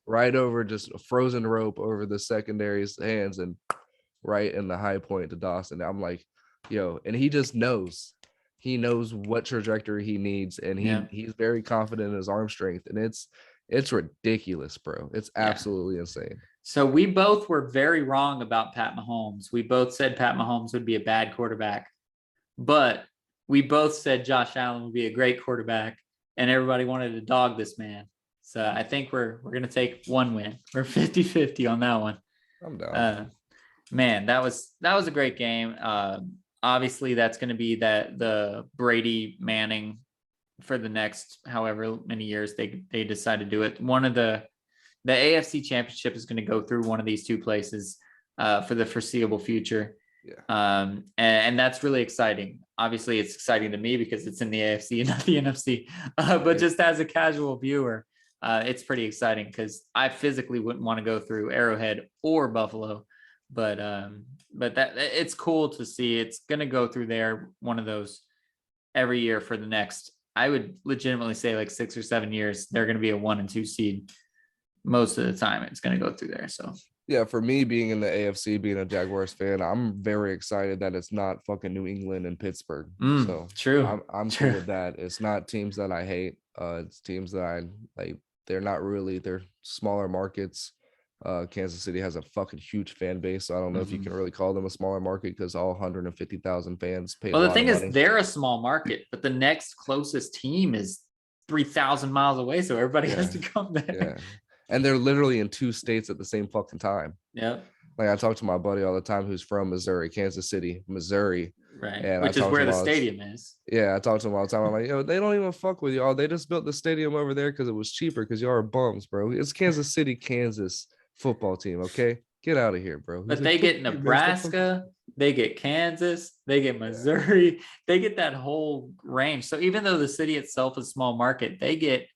right over, just a frozen rope over the secondary's hands and right in the high point to Dawson. I'm like, yo, and he just knows. He knows what trajectory he needs, and he's very confident in his arm strength, and it's ridiculous, bro. It's absolutely insane. So we both were very wrong about Pat Mahomes. We both said Pat Mahomes would be a bad quarterback, but we both said Josh Allen would be a great quarterback, and everybody wanted to dog this man. So I think we're going to take one win. We're 50-50 on that one. I'm down. Man, that was a great game. Obviously, that's going to be the Brady Manning for the next however many years they decide to do it. One of the AFC Championship is going to go through one of these two places for the foreseeable future. Yeah. And that's really exciting. Obviously, it's exciting to me because it's in the AFC and not the NFC. But just as a casual viewer, it's pretty exciting because I physically wouldn't want to go through Arrowhead or Buffalo. But that it's cool to see. It's going to go through there, one of those every year for the next, I would legitimately say like 6 or 7 years. They're going to be a 1 and 2 seed most of the time. It's going to go through there. So yeah, for me being in the AFC, being a Jaguars fan, I'm very excited that it's not fucking New England and Pittsburgh. So true. I'm true. cool with that. It's not teams that I hate. It's teams that I like. They're not really. They're smaller markets. Kansas City has a fucking huge fan base, so I don't know if you can really call them a smaller market because all 150,000 fans pay. Well, the thing is, they're a small market, but the next closest team is 3,000 miles away, so everybody has to come there. Yeah, and they're literally in 2 states at the same fucking time. Yep. Like I talk to my buddy all the time who's from Missouri, Kansas City, Missouri. Right. And which is where the stadium is. Yeah, I talk to them all the time. I'm like, yo, they don't even fuck with y'all. They just built the stadium over there because it was cheaper because y'all are bums, bro. It's Kansas City, Kansas football team, okay? Get out of here, bro. But they get Nebraska, they get Kansas, they get Missouri, they get that whole range. So even though the city itself is a small market, they get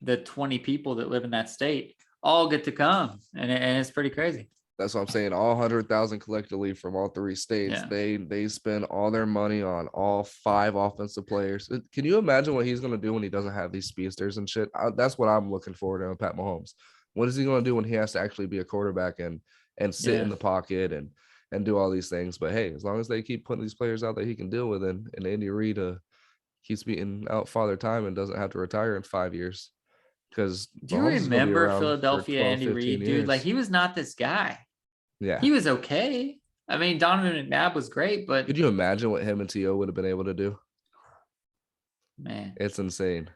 the 20 people that live in that state all get to come, and it's pretty crazy. That's what I'm saying. All 100,000 collectively from all 3 states. Yeah. They spend all their money on all 5 offensive players. Can you imagine what he's going to do when he doesn't have these speedsters and shit? That's what I'm looking forward to with Pat Mahomes. What is he going to do when he has to actually be a quarterback and sit in the pocket and do all these things? But hey, as long as they keep putting these players out that he can deal with, and Andy Reid keeps beating out Father Time and doesn't have to retire in 5 years. Because do you remember Philadelphia 12, Andy Reid, dude? Like, he was not this guy. Yeah, he was okay. I mean, Donovan McNabb was great, but could you imagine what him and T.O. would have been able to do? Man, it's insane.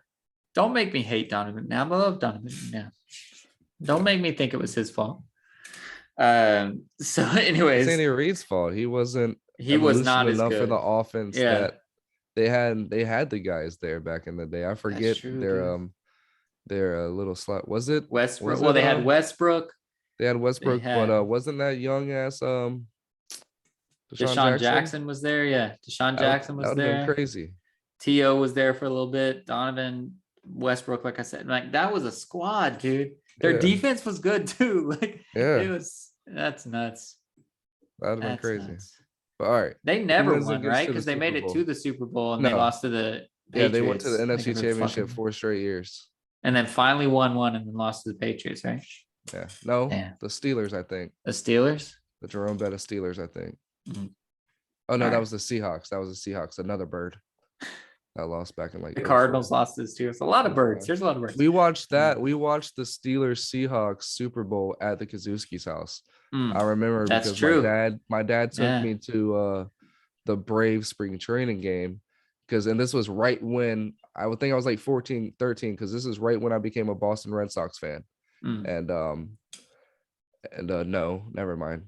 Don't make me hate Donovan McNabb. I love Donovan McNabb. Don't make me think it was his fault. So, anyways, it's Andy Reid's fault. He was not enough for the offense that they had the guys there back in the day. I forget their little slot. Was it Westbrook? Well, they had Westbrook. They had Westbrook, but wasn't that young ass Deshaun Jackson was there? Yeah, Deshaun Jackson was there. Been crazy. T.O. was there for a little bit. Donovan, Westbrook, like I said, like that was a squad, dude. Their defense was good too. Like that's nuts. That'd have been crazy. Nuts. But all right, they never won, right? Because they made it to the Super Bowl and they lost to the Patriots. They went to the NFC Championship 4 straight years, and then finally won one and then lost to the Patriots, right? Yeah, no, the Steelers, I think. The Steelers? The Jerome Bettis Steelers, I think. Mm-hmm. Oh no, that was the Seahawks. Another bird that lost back in the Cardinals lost this too. It's a lot of birds. There's a lot of birds. We watched that. We watched the Steelers Seahawks Super Bowl at the Kazuski's house. I remember because my dad took me to the Brave spring training game and this was right when I would think I was like 14, 13 because this is right when I became a Boston Red Sox fan. And no, never mind.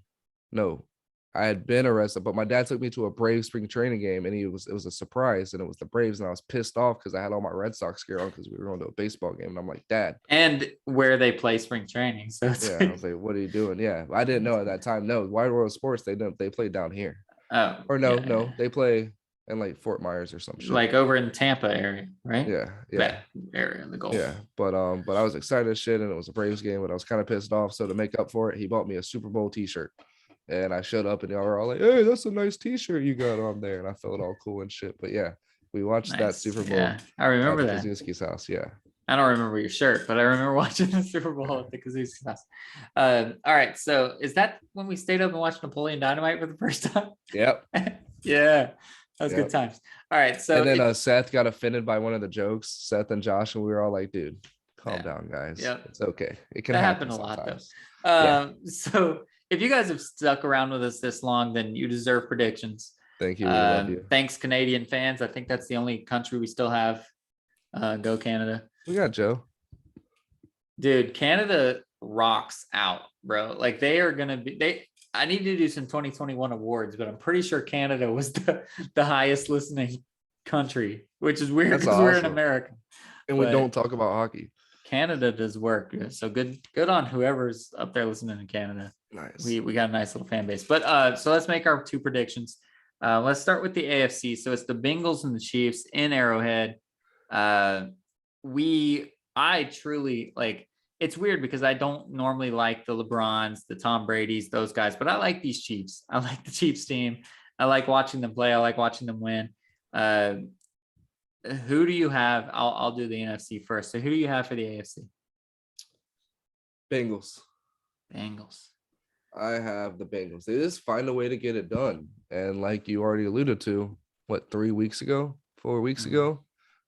No, I had been arrested, but my dad took me to a Braves spring training game, and it was a surprise, and it was the Braves, and I was pissed off because I had all my Red Sox gear on because we were going to a baseball game, and I'm like, Dad. And where they play spring training, so I was like, what are you doing? Yeah, I didn't know at that time. No, Wide World Sports, they play down here. Oh, or no, they play in like Fort Myers or some shit. Like over in Tampa area, right? Yeah. That area in the Gulf. Yeah, but I was excited as shit, and it was a Braves game, but I was kind of pissed off. So to make up for it, he bought me a Super Bowl T-shirt, and I showed up, and y'all were all like, "Hey, that's a nice T-shirt you got on there," and I felt all cool and shit. But yeah, We watched that Nice. Super Bowl Yeah, I at remember the that. Kaczynski's house. Yeah. I don't remember your shirt, but I remember watching the Super Bowl at the Kazu's house. All right, so is that when we stayed up and watched Napoleon Dynamite for the first time? Yep. Yeah, that was Yep. good times. All right, so And then Seth got offended by one of the jokes, Seth and Josh, and we were all like, dude, calm down, guys. Yep. It's okay. It can that happen happened a lot sometimes. though. So if you guys have stuck around with us this long, then you deserve predictions. Thank you. We love you. Thanks, Canadian fans. I think that's the only country we still have. Go Canada. We got Joe. Dude, Canada rocks out, bro. Like they are gonna be I need to do some 2021 awards, but I'm pretty sure Canada was the highest listening country, which is weird because we're in America. And we don't talk about hockey. Canada does work. So good on whoever's up there listening in Canada. Nice. We got a nice little fan base. But so let's make our two predictions. Let's start with the AFC. So it's the Bengals and the Chiefs in Arrowhead. I truly like, it's weird because I don't normally like the LeBrons, the Tom Brady's, those guys, but I like these Chiefs. I like the Chiefs team. I like watching them play. I like watching them win. Who do you have? I'll do the NFC first. So who do you have for the AFC? Bengals. I have the Bengals. They just find a way to get it done. And like you already alluded to, 4 weeks ago,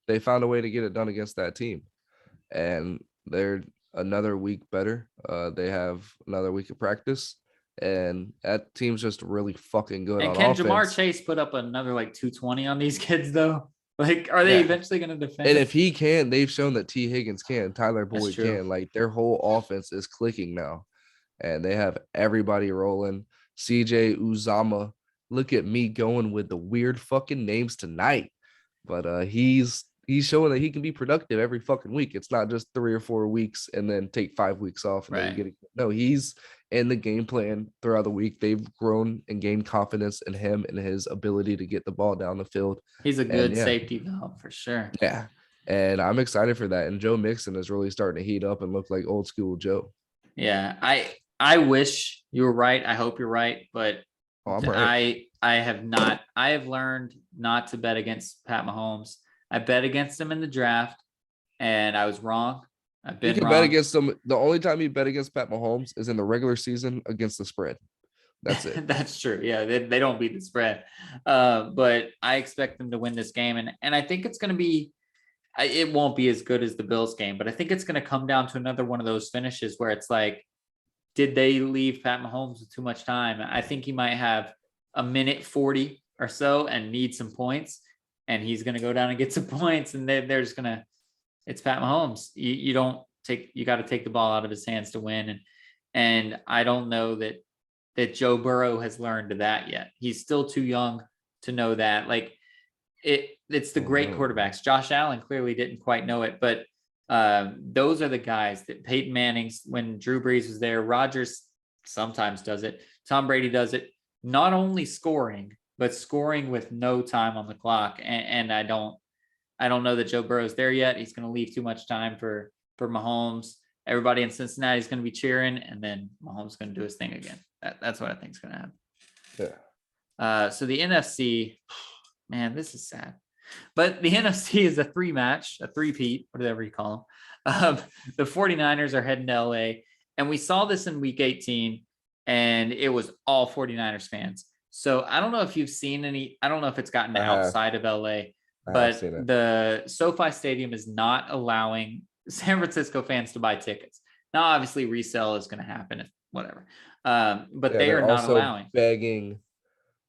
they found a way to get it done against that team. And they're another week better. They have another week of practice. And that team's just really fucking good. And can Jamar Chase put up another like 220 on these kids though? Like, are they eventually going to defend? And if he can, they've shown that T. Higgins can, Tyler Boyd can. Like their whole offense is clicking now. And they have everybody rolling. CJ Uzama. Look at me going with the weird fucking names tonight. But he's showing that he can be productive every fucking week. It's not just 3 or 4 weeks and then take 5 weeks off and then get it. No, he's in the game plan throughout the week. They've grown and gained confidence in him and his ability to get the ball down the field. He's a good safety valve for sure. Yeah. And I'm excited for that. And Joe Mixon is really starting to heat up and look like old school Joe. Yeah. I wish you were right. I hope you're right. But right. I have learned not to bet against Pat Mahomes. I bet against him in the draft and I was wrong. You can bet against them. The only time you bet against Pat Mahomes is in the regular season against the spread. That's it. That's true. Yeah, they don't beat the spread. But I expect them to win this game. And I think it's going to be, it won't be as good as the Bills game, but I think it's going to come down to another one of those finishes where it's like, did they leave Pat Mahomes with too much time? I think he might have a minute 40 or so and need some points. And he's going to go down and get some points. And they're just going to, it's Pat Mahomes. You got to take the ball out of his hands to win. And I don't know that Joe Burrow has learned that yet. He's still too young to know that. Like it's the great quarterbacks. Josh Allen clearly didn't quite know it, but those are the guys that Peyton Manning's, when Drew Brees was there, Rodgers sometimes does it. Tom Brady does it, not only scoring, but scoring with no time on the clock. And I don't know that Joe Burrow's there yet. He's going to leave too much time for Mahomes. Everybody in Cincinnati is going to be cheering, and then Mahomes is going to do his thing again. That's what I think is going to happen. Yeah. So the NFC, man, this is sad. But the NFC is a three-peat, whatever you call them. The 49ers are heading to LA, and we saw this in week 18, and it was all 49ers fans. So I don't know if you've seen any, I don't know if it's gotten to outside of LA, but the SoFi Stadium is not allowing San Francisco fans to buy tickets. Now, obviously resale is going to happen, whatever. But they are not allowing. Begging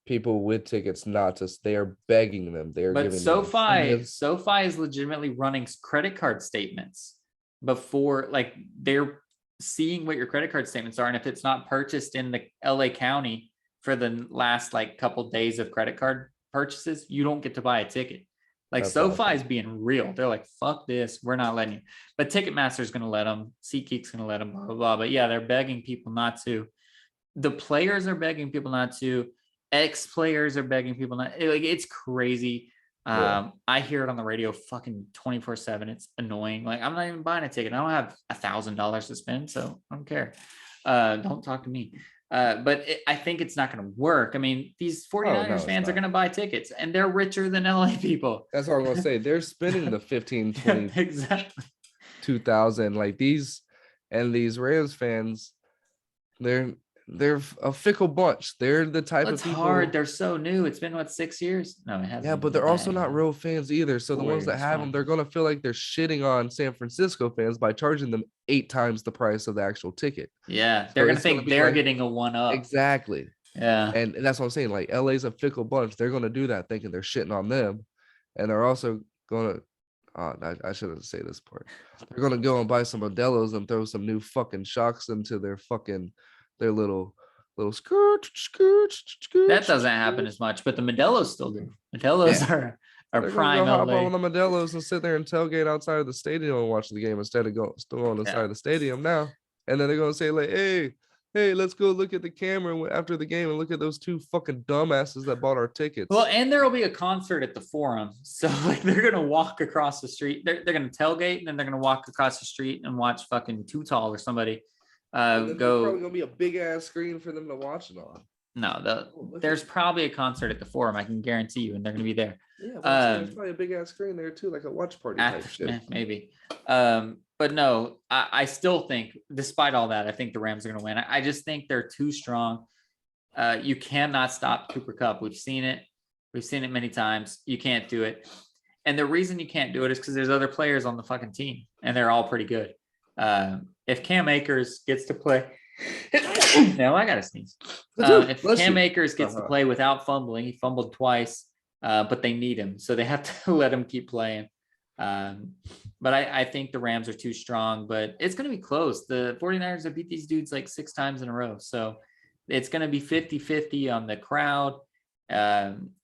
people with tickets not to, they are begging them. They're but giving SoFi is legitimately running credit card statements before, like they're seeing what your credit card statements are. And if it's not purchased in the LA County for the last like couple days of credit card purchases, you don't get to buy a ticket. Like SoFi is being real. They're like, fuck this. We're not letting you. But Ticketmaster's going to let them. SeatGeek's going to let them, blah, blah, blah. But yeah, they're begging people not to. The players are begging people not to. Ex-players are begging people not. Like, it's crazy. I hear it on the radio fucking 24/7. It's annoying. Like, I'm not even buying a ticket. I don't have $1,000 to spend, so I don't care. Don't talk to me. But I think it's not going to work. I mean, these 49ers fans are going to buy tickets, and they're richer than LA people. That's what I'm going to say. They're spending the 15, 20, exactly 2,000. Like these Rams fans, they're a fickle bunch. They're the type of people. It's hard. They're so new. It's been 6 years? No, it hasn't. Yeah, but they're also not real fans either. So the ones that have them, they're gonna feel like they're shitting on San Francisco fans by charging them 8 times the price of the actual ticket. Yeah, they're gonna think they're getting a 1-up. Exactly. Yeah, and that's what I'm saying. Like LA's a fickle bunch. They're gonna do that, thinking they're shitting on them, and they're also gonna. I shouldn't say this part. They're gonna go and buy some Modelo's and throw some new fucking shocks into their little skirt. That doesn't happen as much, but the Modelo's still do. Modelo's are prime hop LA. on the Modelo's and sit there and tailgate outside of the stadium and watch the game instead of going inside the stadium now. And then they're gonna say like, hey, let's go look at the camera after the game and look at those 2 fucking dumbasses that bought our tickets. Well, and there will be a concert at the Forum, so like they're gonna walk across the street. They're gonna tailgate and then they're gonna walk across the street and watch fucking Too Tall or somebody. There's probably gonna be a big ass screen for them to watch it on. No, there's probably a concert at the Forum. I can guarantee you, and they're gonna be there. Yeah, there's probably a big ass screen there too, like a watch party type shit. Maybe. But no, I still think, despite all that, I think the Rams are gonna win. I just think they're too strong. You cannot stop Cooper Kupp. We've seen it. We've seen it many times. You can't do it. And the reason you can't do it is because there's other players on the fucking team, and they're all pretty good. If Cam Akers gets to play, no, I gotta sneeze. If Cam Akers gets to play without fumbling, he fumbled twice, but they need him, so they have to let him keep playing. But I think the Rams are too strong, but it's going to be close. The 49ers have beat these dudes like 6 times in a row, so it's going to be 50-50 on the crowd,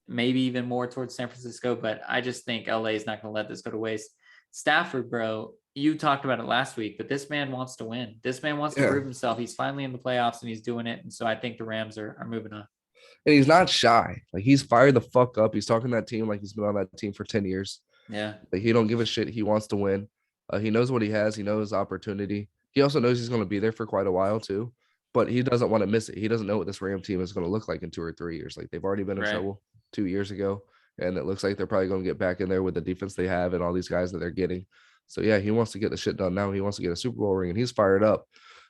maybe even more towards San Francisco, but I just think LA is not going to let this go to waste. Stafford, bro, you talked about it last week, but this man wants to win. This man wants to prove himself. He's finally in the playoffs and he's doing it. And so I think the Rams are moving on. And he's not shy. Like he's fired the fuck up. He's talking to that team like he's been on that team for 10 years. Yeah. Like he don't give a shit. He wants to win. He knows what he has. He knows opportunity. He also knows he's going to be there for quite a while too, but he doesn't want to miss it. He doesn't know what this Ram team is going to look like in 2 or 3 years. Like they've already been in trouble 2 years ago. And it looks like they're probably going to get back in there with the defense they have and all these guys that they're getting. So, yeah, he wants to get the shit done now. He wants to get a Super Bowl ring, and he's fired up.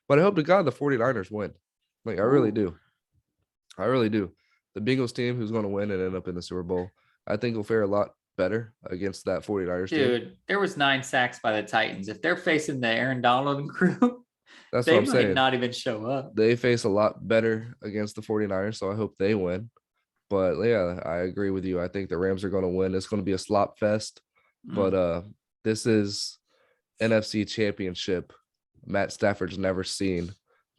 But I hope to God the 49ers win. Like, I really do. I really do. The Bengals team who's going to win and end up in the Super Bowl, I think will fare a lot better against that 49ers team. Dude, there was 9 sacks by the Titans. If they're facing the Aaron Donald and crew, that's they what I'm saying. Not even show up. They face a lot better against the 49ers, so I hope they win. But, yeah, I agree with you. I think the Rams are going to win. It's going to be a slop fest. But this is NFC Championship. Matt Stafford's never seen.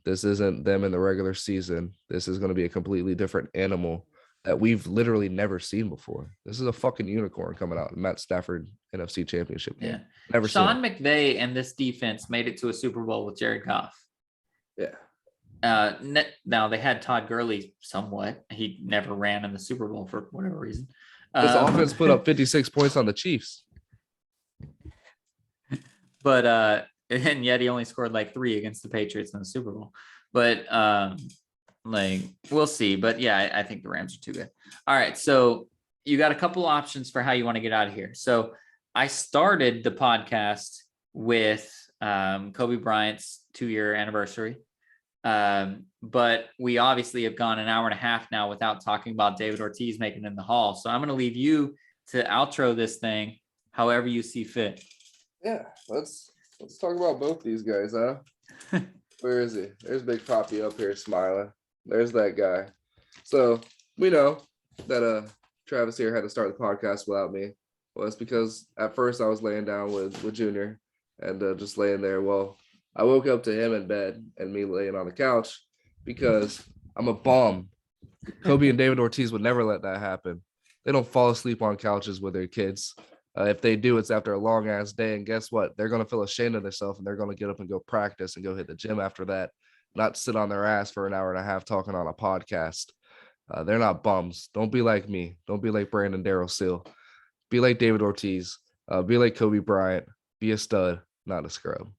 This isn't them in the regular season. This is going to be a completely different animal that we've literally never seen before. This is a fucking unicorn coming out. Matt Stafford NFC Championship game. Yeah. Never Sean McVay and this defense made it to a Super Bowl with Jared Goff. Yeah. Now they had Todd Gurley somewhat. He never ran in the Super Bowl for whatever reason. This offense put up 56 points on the Chiefs. But and yet he only scored like 3 against the Patriots in the Super Bowl. But like we'll see. But yeah, I think the Rams are too good. All right, so you got a couple options for how you want to get out of here. So I started the podcast with Kobe Bryant's 2-year anniversary. But we obviously have gone an hour and a half now without talking about David Ortiz making it in the Hall. So I'm going to leave you to outro this thing however you see fit. Yeah, let's talk about both these guys, huh? Where is he? There's Big Poppy up here smiling. There's that guy. So we know that Travis here had to start the podcast without me. Well, it's because at first I was laying down with Junior and just laying there. Well, I woke up to him in bed and me laying on the couch because I'm a bum. Kobe and David Ortiz would never let that happen. They don't fall asleep on couches with their kids. If they do, it's after a long ass day. And guess what? They're going to feel ashamed of themselves and they're going to get up and go practice and go hit the gym after that, not sit on their ass for an hour and a half talking on a podcast. They're not bums. Don't be like me. Don't be like Brandon Darrell Seal. Be like David Ortiz. Be like Kobe Bryant. Be a stud, not a scrub.